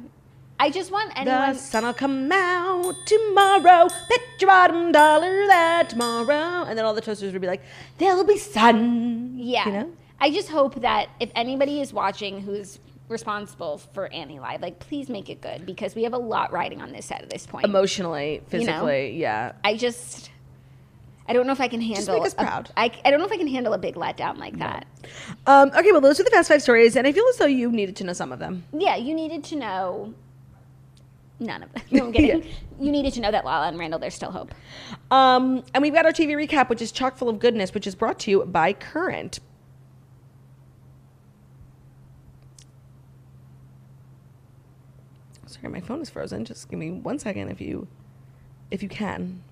I just want anyone... The sun will come out tomorrow. Bet your bottom dollar that tomorrow. And then all the toasters would be like, there'll be sun. Yeah. You know? I just hope that if anybody is watching who's responsible for Annie Live, like, please make it good. Because we have a lot riding on this set at this point. Emotionally, physically, yeah. I don't know if I can handle... Just make us proud. I don't know if I can handle a big letdown like that. Okay, well, those are the Fast 5 stories. And I feel as though you needed to know some of them. Yeah, you needed to know... None of them. No, I'm kidding. Yeah. You needed to know that Lala and Randall, there's still hope. And we've got our TV recap, which is chock full of goodness, which is brought to you by Current. Sorry, my phone is frozen. Just give me 1 second if you can.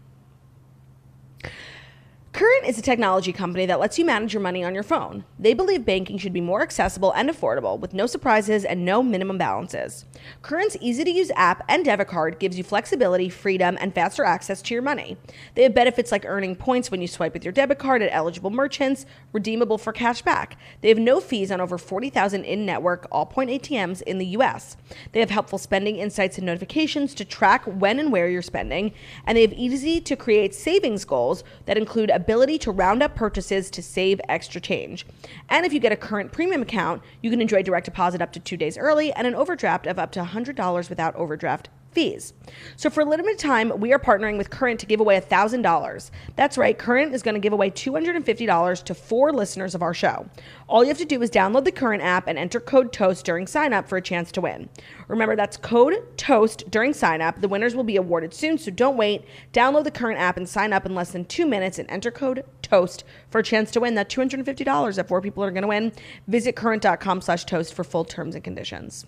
Current is a technology company that lets you manage your money on your phone. They believe banking should be more accessible and affordable with no surprises and no minimum balances. Current's easy-to-use app and debit card gives you flexibility, freedom, and faster access to your money. They have benefits like earning points when you swipe with your debit card at eligible merchants, redeemable for cash back. They have no fees on over 40,000 in-network all-point ATMs in the U.S. They have helpful spending insights and notifications to track when and where you're spending, and they have easy-to-create savings goals that include ability to round up purchases to save extra change. And if you get a Current premium account, you can enjoy direct deposit up to 2 days early and an overdraft of up to $100 without overdraft fees. So for a limited time, we are partnering with Current to give away $1,000. That's right, Current is going to give away $250 to 4 listeners of our show. All you have to do is download the Current app and enter code TOAST during sign up for a chance to win. Remember, that's code TOAST during sign up. The winners will be awarded soon, so don't wait. Download the Current app and sign up in less than 2 minutes and enter code TOAST for a chance to win that $250 that 4 people are going to win. Visit current.com/toast for full terms and conditions.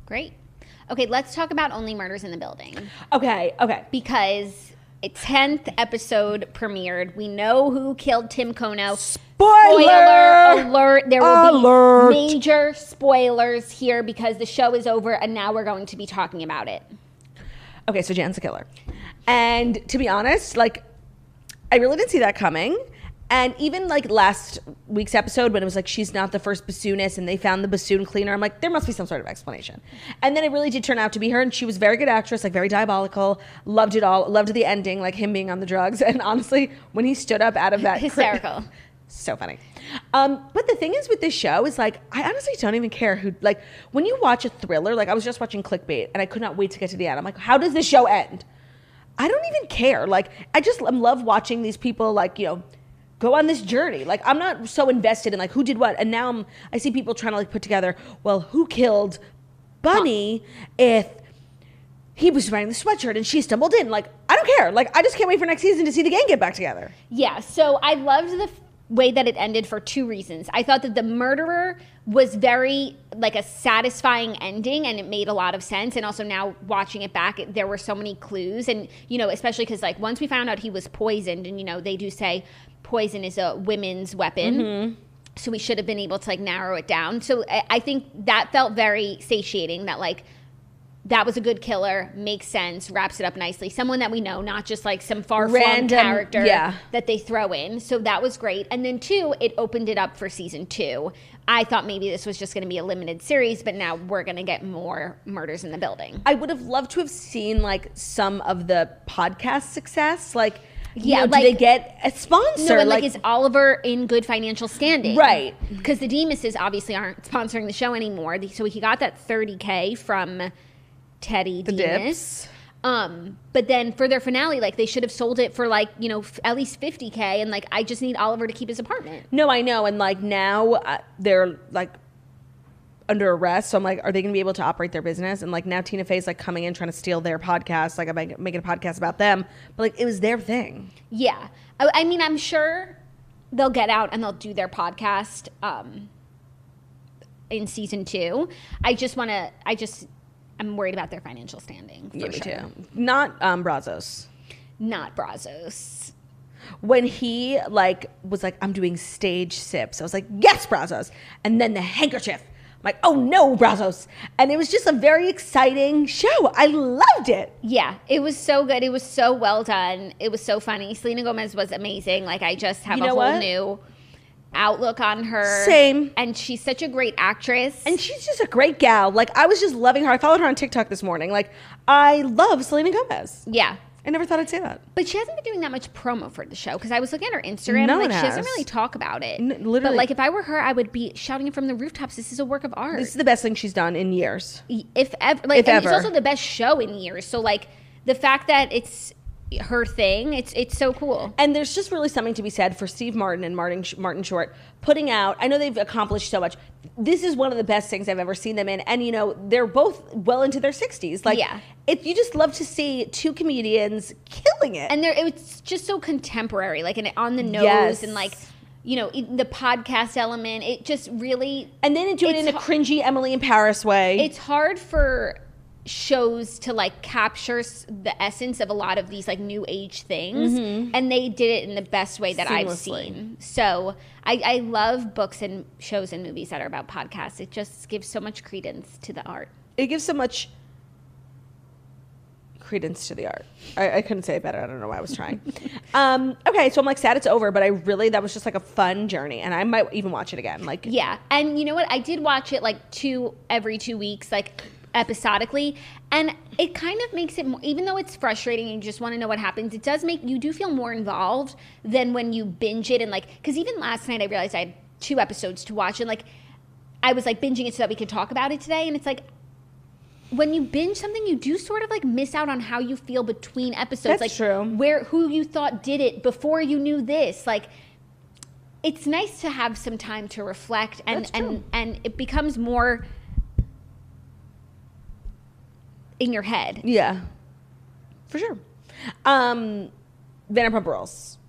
Great. Okay, let's talk about Only Murders in the Building. Okay. Because a 10th episode premiered. We know who killed Tim Kono. Spoiler alert. There will be major spoilers here because the show is over and now we're going to be talking about it. Okay, so Jan's the killer. And to be honest, like, I really didn't see that coming. And even like last week's episode when it was like she's not the first bassoonist and they found the bassoon cleaner, I'm like, there must be some sort of explanation. And then it really did turn out to be her, and she was a very good actress, like very diabolical, loved it all, loved the ending, like him being on the drugs. And honestly, when he stood up out of that hysterical. So funny. But the thing is with this show is like, I honestly don't even care who, like when you watch a thriller, like I was just watching Clickbait and I could not wait to get to the end. I'm like, how does this show end? I don't even care. Like, I just love watching these people, like, you know, go on this journey. Like, I'm not so invested in like who did what. And now I see people trying to like put together, well, who killed Bunny if he was wearing the sweatshirt and she stumbled in? Like, I don't care. Like, I just can't wait for next season to see the gang get back together. Yeah. So I loved the way that it ended for 2 reasons. I thought that the murderer was very like a satisfying ending, and it made a lot of sense. And also now watching it back, there were so many clues, and especially because like once we found out he was poisoned, and they do say poison is a women's weapon, so we should have been able to like narrow it down. So I think that felt very satiating, that like that was a good killer, makes sense, wraps it up nicely. Someone that we know, not just like some far-flung character that they throw in. So that was great. And then 2, it opened it up for season 2. I thought maybe this was just going to be a limited series, but now we're going to get more murders in the building. I would have loved to have seen like some of the podcast success. Like, do they get a sponsor? No, and like is Oliver in good financial standing? Right. Because the Demuses obviously aren't sponsoring the show anymore. So he got that $30K from Teddy Demus. But then for their finale, like they should have sold it for like, at least $50K, and like I just need Oliver to keep his apartment. No, I know. And like now they're like under arrest, so I'm like, are they gonna be able to operate their business? And like now Tina Fey's like coming in trying to steal their podcast, like I'm making a podcast about them, but like it was their thing. Yeah. I mean, I'm sure they'll get out and they'll do their podcast in season 2. I'm worried about their financial standing. Yeah, me too. Not Brazos. Not Brazos. When he like was like, I'm doing stage sips, I was like, yes, Brazos. And then the handkerchief, I'm like, oh no, Brazos. And it was just a very exciting show. I loved it. Yeah, it was so good. It was so well done. It was so funny. Selena Gomez was amazing. Like I just have a whole new outlook on her. Same. And she's such a great actress. And she's just a great gal. Like I was just loving her. I followed her on TikTok this morning. Like I love Selena Gomez. Yeah. I never thought I'd say that. But she hasn't been doing that much promo for the show, because I was looking at her Instagram. No, like she doesn't really talk about it. Literally. But like if I were her, I would be shouting it from the rooftops. This is a work of art. This is the best thing she's done in years. If ever. Like, it's also the best show in years. So like the fact that it's her thing, it's so cool. And there's just really something to be said for Steve Martin and Martin Short putting out, I know they've accomplished so much. This is one of the best things I've ever seen them in. And they're both well into their 60s. Like you just love to see 2 comedians killing it. And it's just so contemporary, like on the nose, and like the podcast element. It just really, and then do it in a cringy Emily in Paris way. It's hard for shows to like capture the essence of a lot of these like new age things, and they did it in the best way that I've seen. So I love books and shows and movies that are about podcasts. It just gives so much credence to the art. It gives so much credence to the art. I couldn't say it better. I don't know why I was trying. Okay, so I'm like sad it's over, but that was just like a fun journey, and I might even watch it again. Like yeah, and you know what? I did watch it like every 2 weeks, like episodically, and it kind of makes it more, even though it's frustrating and you just want to know what happens, it does make you do feel more involved than when you binge it. And like, because even last night I realized I had 2 episodes to watch, and like I was like binging it so that we could talk about it today, and it's like when you binge something, you do sort of like miss out on how you feel between episodes. That's like true. Who you thought did it before you knew this. Like it's nice to have some time to reflect, and it becomes more in your head. Yeah, for sure. Vanderpump Rules.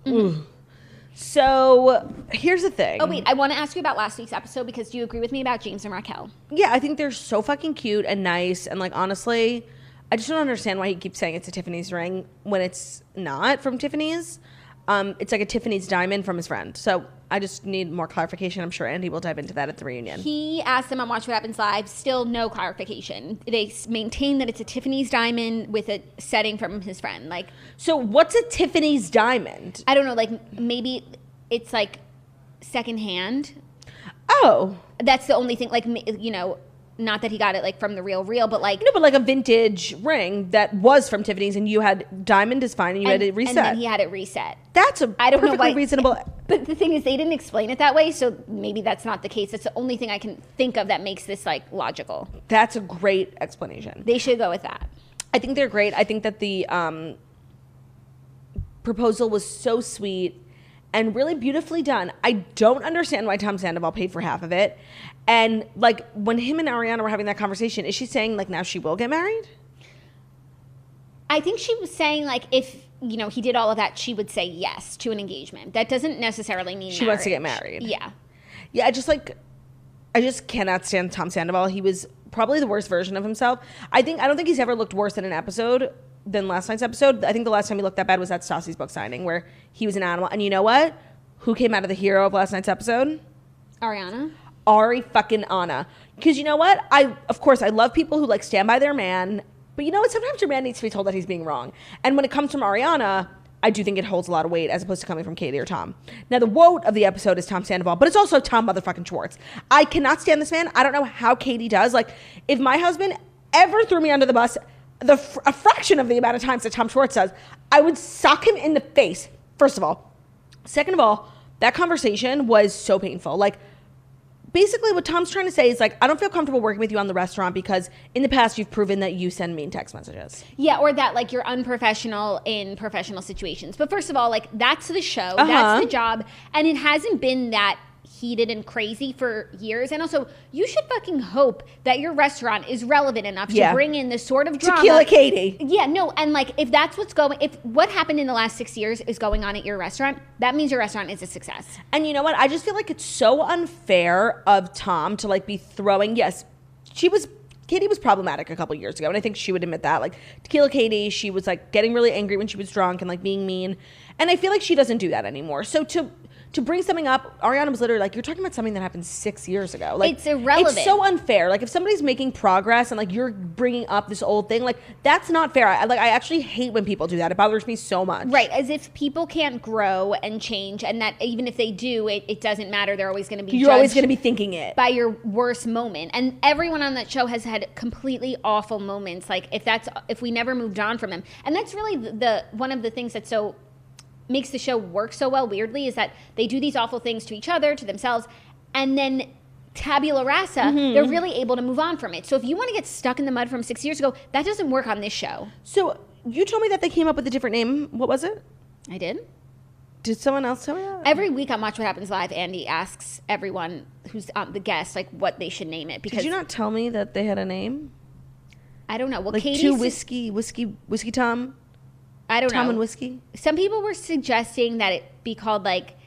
So here's the thing. Oh wait, I want to ask you about last week's episode, because do you agree with me about James and Raquel? Yeah, I think they're so fucking cute and nice, and like honestly, I just don't understand why he keeps saying it's a Tiffany's ring when it's not from Tiffany's. It's like a Tiffany's diamond from his friend. So I just need more clarification. I'm sure Andy will dive into that at the reunion. He asked them on Watch What Happens Live. Still no clarification. They maintain that it's a Tiffany's diamond with a setting from his friend. Like, so what's a Tiffany's diamond? I don't know. Like maybe it's like secondhand. Oh, that's the only thing. Like not that he got it like from the real, but like no, but like a vintage ring that was from Tiffany's, and you had diamond is fine, and you had it reset. And then he had it reset. That's I don't know why, reasonable. But the thing is, they didn't explain it that way, so maybe that's not the case. That's the only thing I can think of that makes this like logical. That's a great explanation. They should go with that. I think they're great. I think that the proposal was so sweet and really beautifully done. I don't understand why Tom Sandoval paid for half of it. And like when him and Ariana were having that conversation, is she saying like now she will get married? I think she was saying like if he did all of that, she would say yes to an engagement. That doesn't necessarily mean she wants to get married. Yeah. Yeah, I just like I just cannot stand Tom Sandoval. He was probably the worst version of himself. I don't think he's ever looked worse in an episode than last night's episode. I think the last time he looked that bad was at Stassi's book signing, where he was an animal. And you know what? Who came out of the hero of last night's episode? Ariana. Ari fucking Anna. Because you know what? Of course, I love people who like stand by their man. But you know what? Sometimes your man needs to be told that he's being wrong. And when it comes from Ariana, I do think it holds a lot of weight as opposed to coming from Katie or Tom. Now, the woat of the episode is Tom Sandoval, but it's also Tom motherfucking Schwartz. I cannot stand this man. I don't know how Katie does. Like, if my husband ever threw me under the bus, a fraction of the amount of times that Tom Schwartz does, I would sock him in the face, first of all. Second of all, that conversation was so painful. Like, basically what Tom's trying to say is like, I don't feel comfortable working with you on the restaurant because in the past you've proven that you send mean text messages. Yeah, or that like you're unprofessional in professional situations. But first of all, like that's the show, that's the job, and it hasn't been that heated and crazy for years. And also, you should fucking hope that your restaurant is relevant enough to bring in this sort of drama. Tequila Katie. Yeah, no, and like if that's if what happened in the last 6 years is going on at your restaurant, that means your restaurant is a success. And you know what? I just feel like it's so unfair of Tom to like be throwing, Katie was problematic a couple years ago, and I think she would admit that. Like, Tequila Katie, she was like getting really angry when she was drunk and like being mean. And I feel like she doesn't do that anymore. So to bring something up, Ariana was literally like, you're talking about something that happened 6 years ago. Like, it's irrelevant. It's so unfair. Like, if somebody's making progress and like you're bringing up this old thing, like that's not fair. I actually hate when people do that. It bothers me so much. Right, as if people can't grow and change, and that even if they do, it doesn't matter. They're always going to be. You're always going to be thinking it by your worst moment. And everyone on that show has had completely awful moments. Like if we never moved on from them, and that's really the one of the things that's so makes the show work so well, weirdly, is that they do these awful things to each other, to themselves, and then tabula rasa, they're really able to move on from it. So if you want to get stuck in the mud from 6 years ago, that doesn't work on this show. So you told me that they came up with a different name. What was it? I did. Did someone else tell me that? Every week on Watch What Happens Live, Andy asks everyone who's the guest like what they should name it. Because did you not tell me that they had a name? I don't know. Well, like Katie's two whiskey Tom. I don't know. Tom and whiskey. Some people were suggesting that it be called like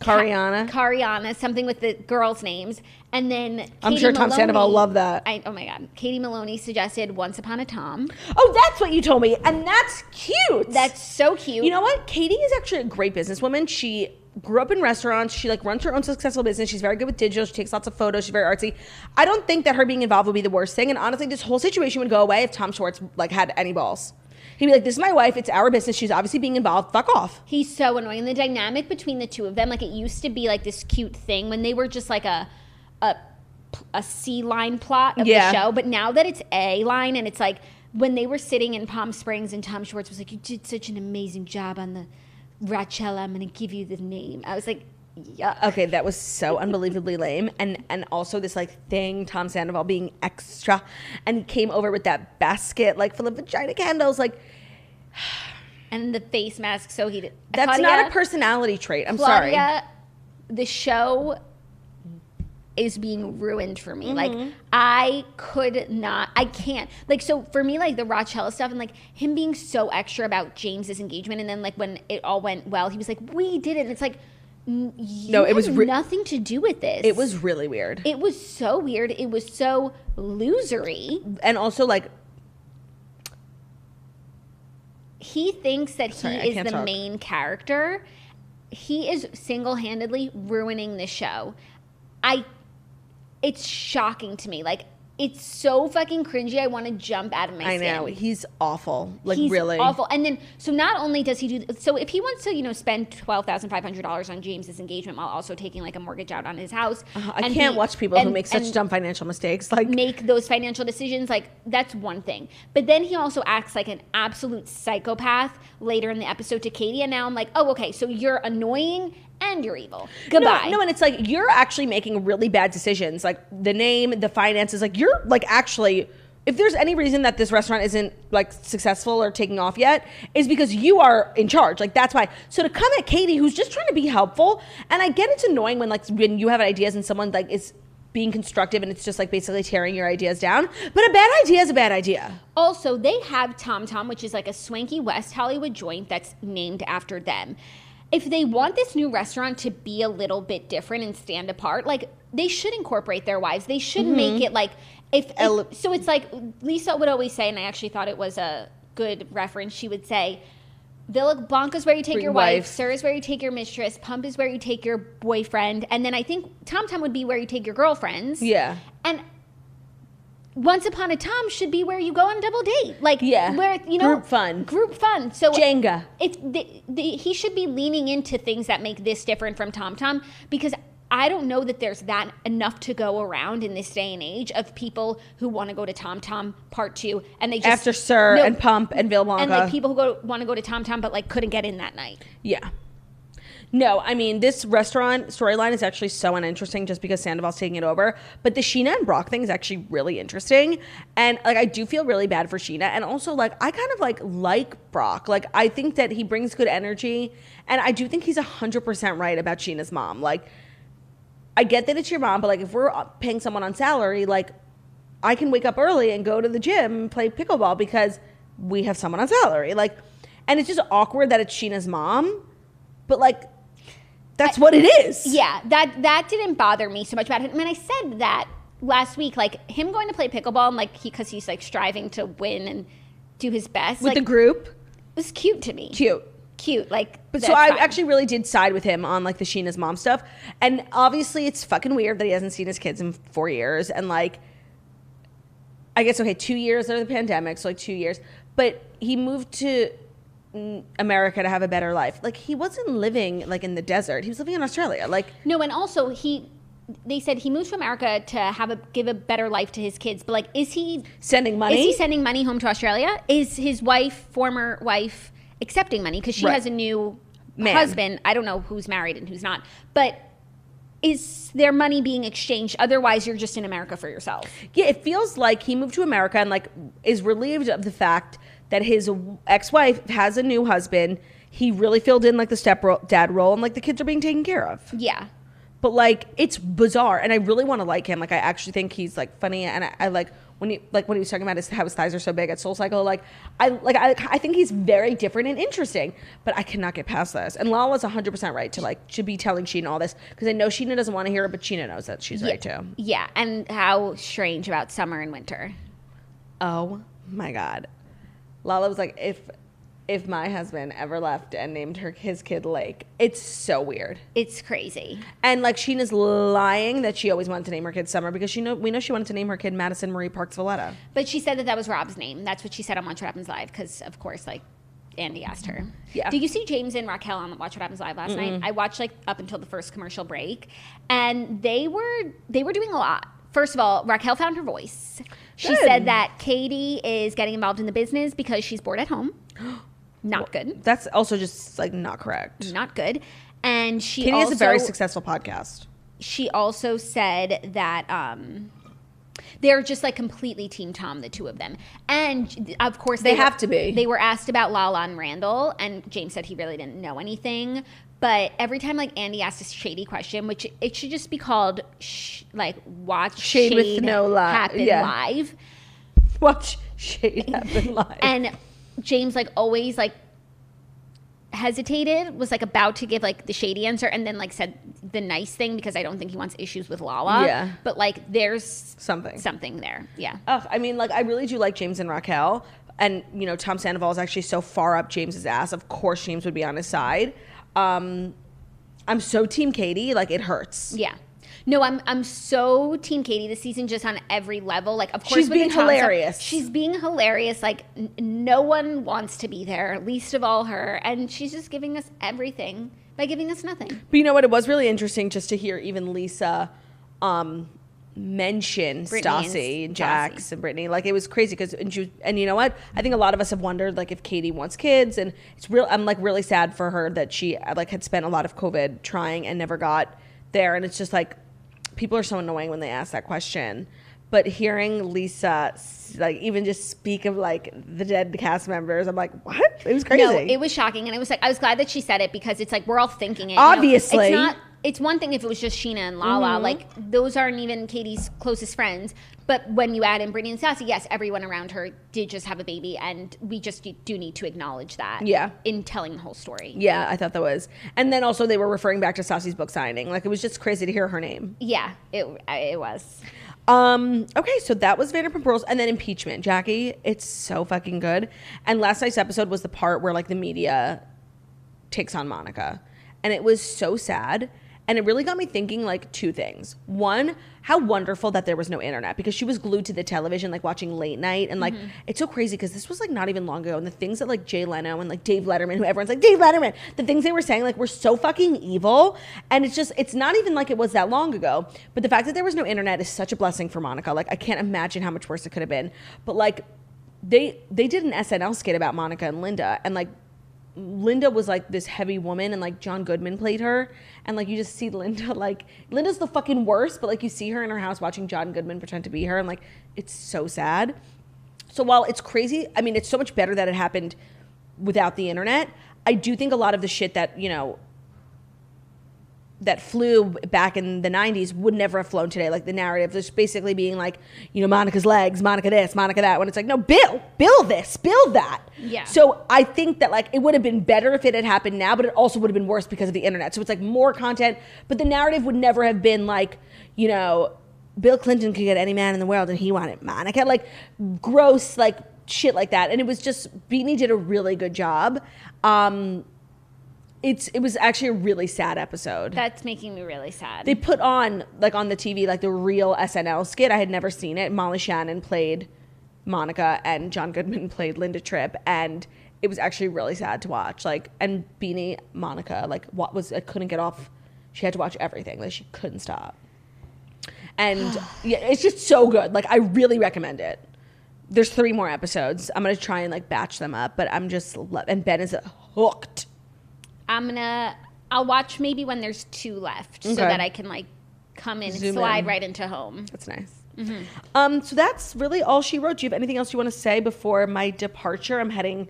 Cariana, something with the girls' names, and then I'm sure Tom Sandoval loved that. Oh my God, Katie Maloney suggested Once Upon a Tom. Oh, that's what you told me, and that's cute. That's so cute. You know what? Katie is actually a great businesswoman. She grew up in restaurants. She like runs her own successful business. She's very good with digital. She takes lots of photos. She's very artsy. I don't think that her being involved would be the worst thing. And honestly, this whole situation would go away if Tom Schwartz like had any balls. He'd be like, this is my wife. It's our business. She's obviously being involved. Fuck off. He's so annoying. And the dynamic between the two of them, like it used to be like this cute thing when they were just like a C line plot of the show. But now that it's A line, and it's like when they were sitting in Palm Springs and Tom Schwartz was like, you did such an amazing job on the Rachella. I'm going to give you the name. I was like, yeah. Okay, that was so unbelievably lame. And also this like thing, Tom Sandoval being extra, and he came over with that basket like full of vagina candles, like, and the face mask. So he did. That's Claudia, not a personality trait. I'm Claudia, sorry. The show is being ruined for me. Like I can't. Like, so for me, like the Rachella stuff and like him being so extra about James's engagement, and then like when it all went well, he was like, we did it. And it's like, no, it was nothing to do with this. It was really weird. It was so weird. It was so losery. And also like, he thinks that he is the main character. He is single-handedly ruining the show. It's shocking to me. Like, it's so fucking cringy. I want to jump out of my skin. I know. He's awful. Like, he's really awful. And then, so not only does he do, so if he wants to, you know, spend $12,500 on James's engagement while also taking like a mortgage out on his house. I can't watch people who make such dumb financial mistakes. Like, make those financial decisions. Like, that's one thing. But then he also acts like an absolute psychopath later in the episode to Katie. And now I'm like, oh, okay, so you're annoying and you're evil. Goodbye. No, and it's like you're actually making really bad decisions. Like the name, the finances, like you're like actually, if there's any reason that this restaurant isn't like successful or taking off yet, is because you are in charge. Like that's why. So to come at Katie, who's just trying to be helpful, and I get it's annoying when you have ideas and someone like is being constructive and it's just like basically tearing your ideas down. But a bad idea is a bad idea. Also, they have Tom Tom, which is like a swanky West Hollywood joint that's named after them. if they want this new restaurant to be a little bit different and stand apart, like, they should incorporate their wives. They should make it like, so it's like Lisa would always say, and I actually thought it was a good reference. She would say, Villa Blanca is where you take your wife, Sir is where you take your mistress, Pump is where you take your boyfriend, and then I think Tom Tom would be where you take your girlfriends. Yeah. And Once Upon a Tom should be where you go on a double date. Like, where, group fun. So Jenga. He should be leaning into things that make this different from Tom Tom, because I don't know that there's that enough to go around in this day and age of people who want to go to Tom Tom Part 2 and they just after Sir and Pump and Villa Blanca, and like people who want to go to Tom Tom but like couldn't get in that night. Yeah. No, I mean, this restaurant storyline is actually so uninteresting just because Sandoval's taking it over. But the Sheena and Brock thing is actually really interesting. And, like, I do feel really bad for Sheena. And also, like, I kind of, like Brock. Like, I think that he brings good energy. And I do think he's 100% right about Sheena's mom. Like, I get that it's your mom, but, like, if we're paying someone on salary, like, I can wake up early and go to the gym and play pickleball because we have someone on salary. Like, and it's just awkward that it's Sheena's mom. But, like, that's what it is. Yeah, that didn't bother me so much about it. I mean, I said that last week, like, him going to play pickleball and, like, because he's, like, striving to win and do his best. With like, the group? It was cute to me. Cute, like. But so I actually really did side with him on, like, the Sheena's mom stuff. And obviously it's fucking weird that he hasn't seen his kids in 4 years. And, like, I guess, okay, 2 years out of the pandemic, so, like, 2 years. But he moved to America to have a better life. Like, he wasn't living, like, in the desert. He was living in Australia. Like, no, and also they said he moved to America to give a better life to his kids. But, like, is he sending money? Is he sending money home to Australia? Is his former wife, accepting money because she has a new husband? I don't know who's married and who's not, but is their money being exchanged? Otherwise, you're just in America for yourself. Yeah, it feels like he moved to America and, like, is relieved of the fact that his ex-wife has a new husband. He really filled in, like, the stepdad role, and, like, the kids are being taken care of. Yeah. But, like, it's bizarre, and I really want to like him. Like, I actually think he's, like, funny, and I like when he was talking about how his thighs are so big at SoulCycle. Like, I think he's very different and interesting, but I cannot get past this. And Lala's 100% right to be telling Sheena all this, because I know Sheena doesn't want to hear it, but Sheena knows that she's right too. Yeah, and how strange about summer and winter. Oh my God. Lala was like, if my husband ever left and named his kid Lake, it's so weird. It's crazy. And, like, Sheena's lying that she always wanted to name her kid Summer because we know she wanted to name her kid Madison Marie Parks Valletta. But she said that was Rob's name. That's what she said on Watch What Happens Live because, of course, like, Andy asked her. Yeah. Did you see James and Raquel on Watch What Happens Live last night? I watched, like, up until the first commercial break, and they were doing a lot. First of all, Raquel found her voice. She said that Katie is getting involved in the business because she's bored at home. Not good. That's also just, like, not correct. Not good. And Katie has a very successful podcast. She also said that they're just, like, completely Team Tom, the two of them. And, of course, they have to be. They were asked about Lala and Randall, and James said he really didn't know anything. But every time, like, Andy asked a shady question, which it should just be called, watch Shade with no happen live. Watch Shade happen live. And James, like, always, like, hesitated, was, like, about to give, like, the shady answer, and then, like, said the nice thing because I don't think he wants issues with Lala. Yeah. But, like, there's something there. Yeah. Oh, I mean, like, I really do like James and Raquel. And, you know, Tom Sandoval is actually so far up James's ass. Of course James would be on his side. I'm so Team Katie, like, it hurts. Yeah. No, I'm so Team Katie this season, just on every level. Like, of course, she's being hilarious. She's being hilarious. Like, no one wants to be there, least of all her. And she's just giving us everything by giving us nothing. But you know what? It was really interesting just to hear even Lisa mention Stassi and Jax and Brittany. Like, it was crazy because and you know what? I think a lot of us have wondered, like, if Katie wants kids, and it's real. I'm, like, really sad for her that she, like, had spent a lot of COVID trying and never got there. And it's just, like, people are so annoying when they ask that question. But hearing Lisa, like, even just speak of, like, the dead cast members, I'm like, what? It was crazy. No, it was shocking. And it was like, I was glad that she said it because it's like, we're all thinking it. Obviously. You know? it's one thing if it was just Sheena and Lala. Like, those aren't even Katie's closest friends. But when you add in Brittany and Sassy, yes, everyone around her did just have a baby. And we just do need to acknowledge that in telling the whole story. Yeah, I thought that was. And then also they were referring back to Sassy's book signing. Like, it was just crazy to hear her name. Yeah, it was. Okay, so that was Vanderpump Rules. And then impeachment. Jackie, it's so fucking good. And last night's episode was the part where, like, the media takes on Monica. And it was so sad. And it really got me thinking, like, two things. One, how wonderful that there was no internet, because she was glued to the television, like, watching late night. And, like, it's so crazy because this was, like, not even long ago. And the things that, like, Jay Leno and, like, Dave Letterman, who everyone's like, Dave Letterman, the things they were saying, like, were so fucking evil. And it's not even like it was that long ago. But the fact that there was no internet is such a blessing for Monica. Like, I can't imagine how much worse it could have been. But, like, they did an SNL skit about Monica and Linda. And, like, Linda was like this heavy woman, and like John Goodman played her, and like you just see Linda, like Linda's the fucking worst, but like you see her in her house watching John Goodman pretend to be her, and like it's so sad. So while it's crazy, I mean, it's so much better that it happened without the internet. I do think a lot of the shit that, you know, that flew back in the 90s would never have flown today. Like the narrative, just basically being like, you know, Monica's legs, Monica this, Monica that. When it's like, no, build this, build that. Yeah. So I think that like it would have been better if it had happened now, but it also would have been worse because of the internet. So it's like more content, but the narrative would never have been like, you know, Bill Clinton could get any man in the world and he wanted Monica. Like gross, like shit like that. And it was just, Beanie did a really good job. It was actually a really sad episode. That's making me really sad. They put on, like on the TV, like the real SNL skit. I had never seen it. Molly Shannon played Monica and John Goodman played Linda Tripp. And it was actually really sad to watch. Like, and Beanie, Monica, like I couldn't get off. She had to watch everything. Like she couldn't stop. And yeah, it's just so good. Like I really recommend it. There's 3 more episodes. I'm going to try and like batch them up, but I'm just, and Ben is hooked. I'll watch maybe when there's 2 left so that I can like come in and slide right into home. That's nice. So that's really all she wrote. Do you have anything else you want to say before my departure? I'm heading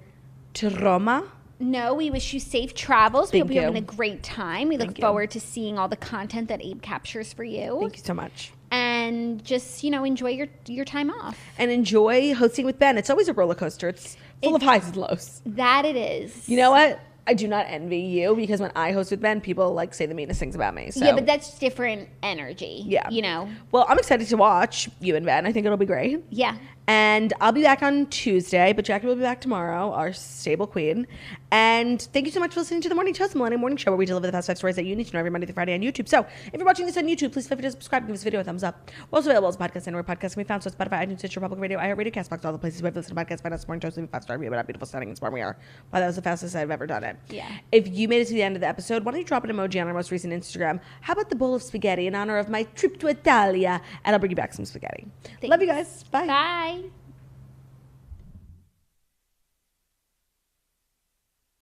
to Roma. No, we wish you safe travels. We hope you're you. having a great time. We look forward to seeing all the content that Abe captures for you. Thank you so much. And just, you know, enjoy your time off. And enjoy hosting with Ben. It's always a roller coaster. It's full of highs and lows. That it is. You know what? I do not envy you because when I host with Ben, people like say the meanest things about me. So. Yeah, but that's different energy. Yeah. You know? Well, I'm excited to watch you and Ben. I think it'll be great. Yeah. And I'll be back on Tuesday, but Jackie will be back tomorrow, our stable queen. And thank you so much for listening to The Morning Show, the Millennium Morning Show, where we deliver the past 5 stories that you need to know every Monday through Friday on YouTube. So if you're watching this on YouTube, please feel free to subscribe and give this video a thumbs up. We're also available as a podcast anywhere podcasts can be found. So Spotify, iTunes, Stitcher, Public Radio, iHeartRadio, CastBox, all the places where you listen to podcasts. Find us Morning Show, leave a 5-star review about how beautiful, stunning, and smart we are. Wow, that was the fastest I've ever done it. Yeah. If you made it to the end of the episode, why don't you drop an emoji on our most recent Instagram? How about the bowl of spaghetti in honor of my trip to Italia? And I'll bring you back some spaghetti. Thanks. Love you guys. Bye. Bye.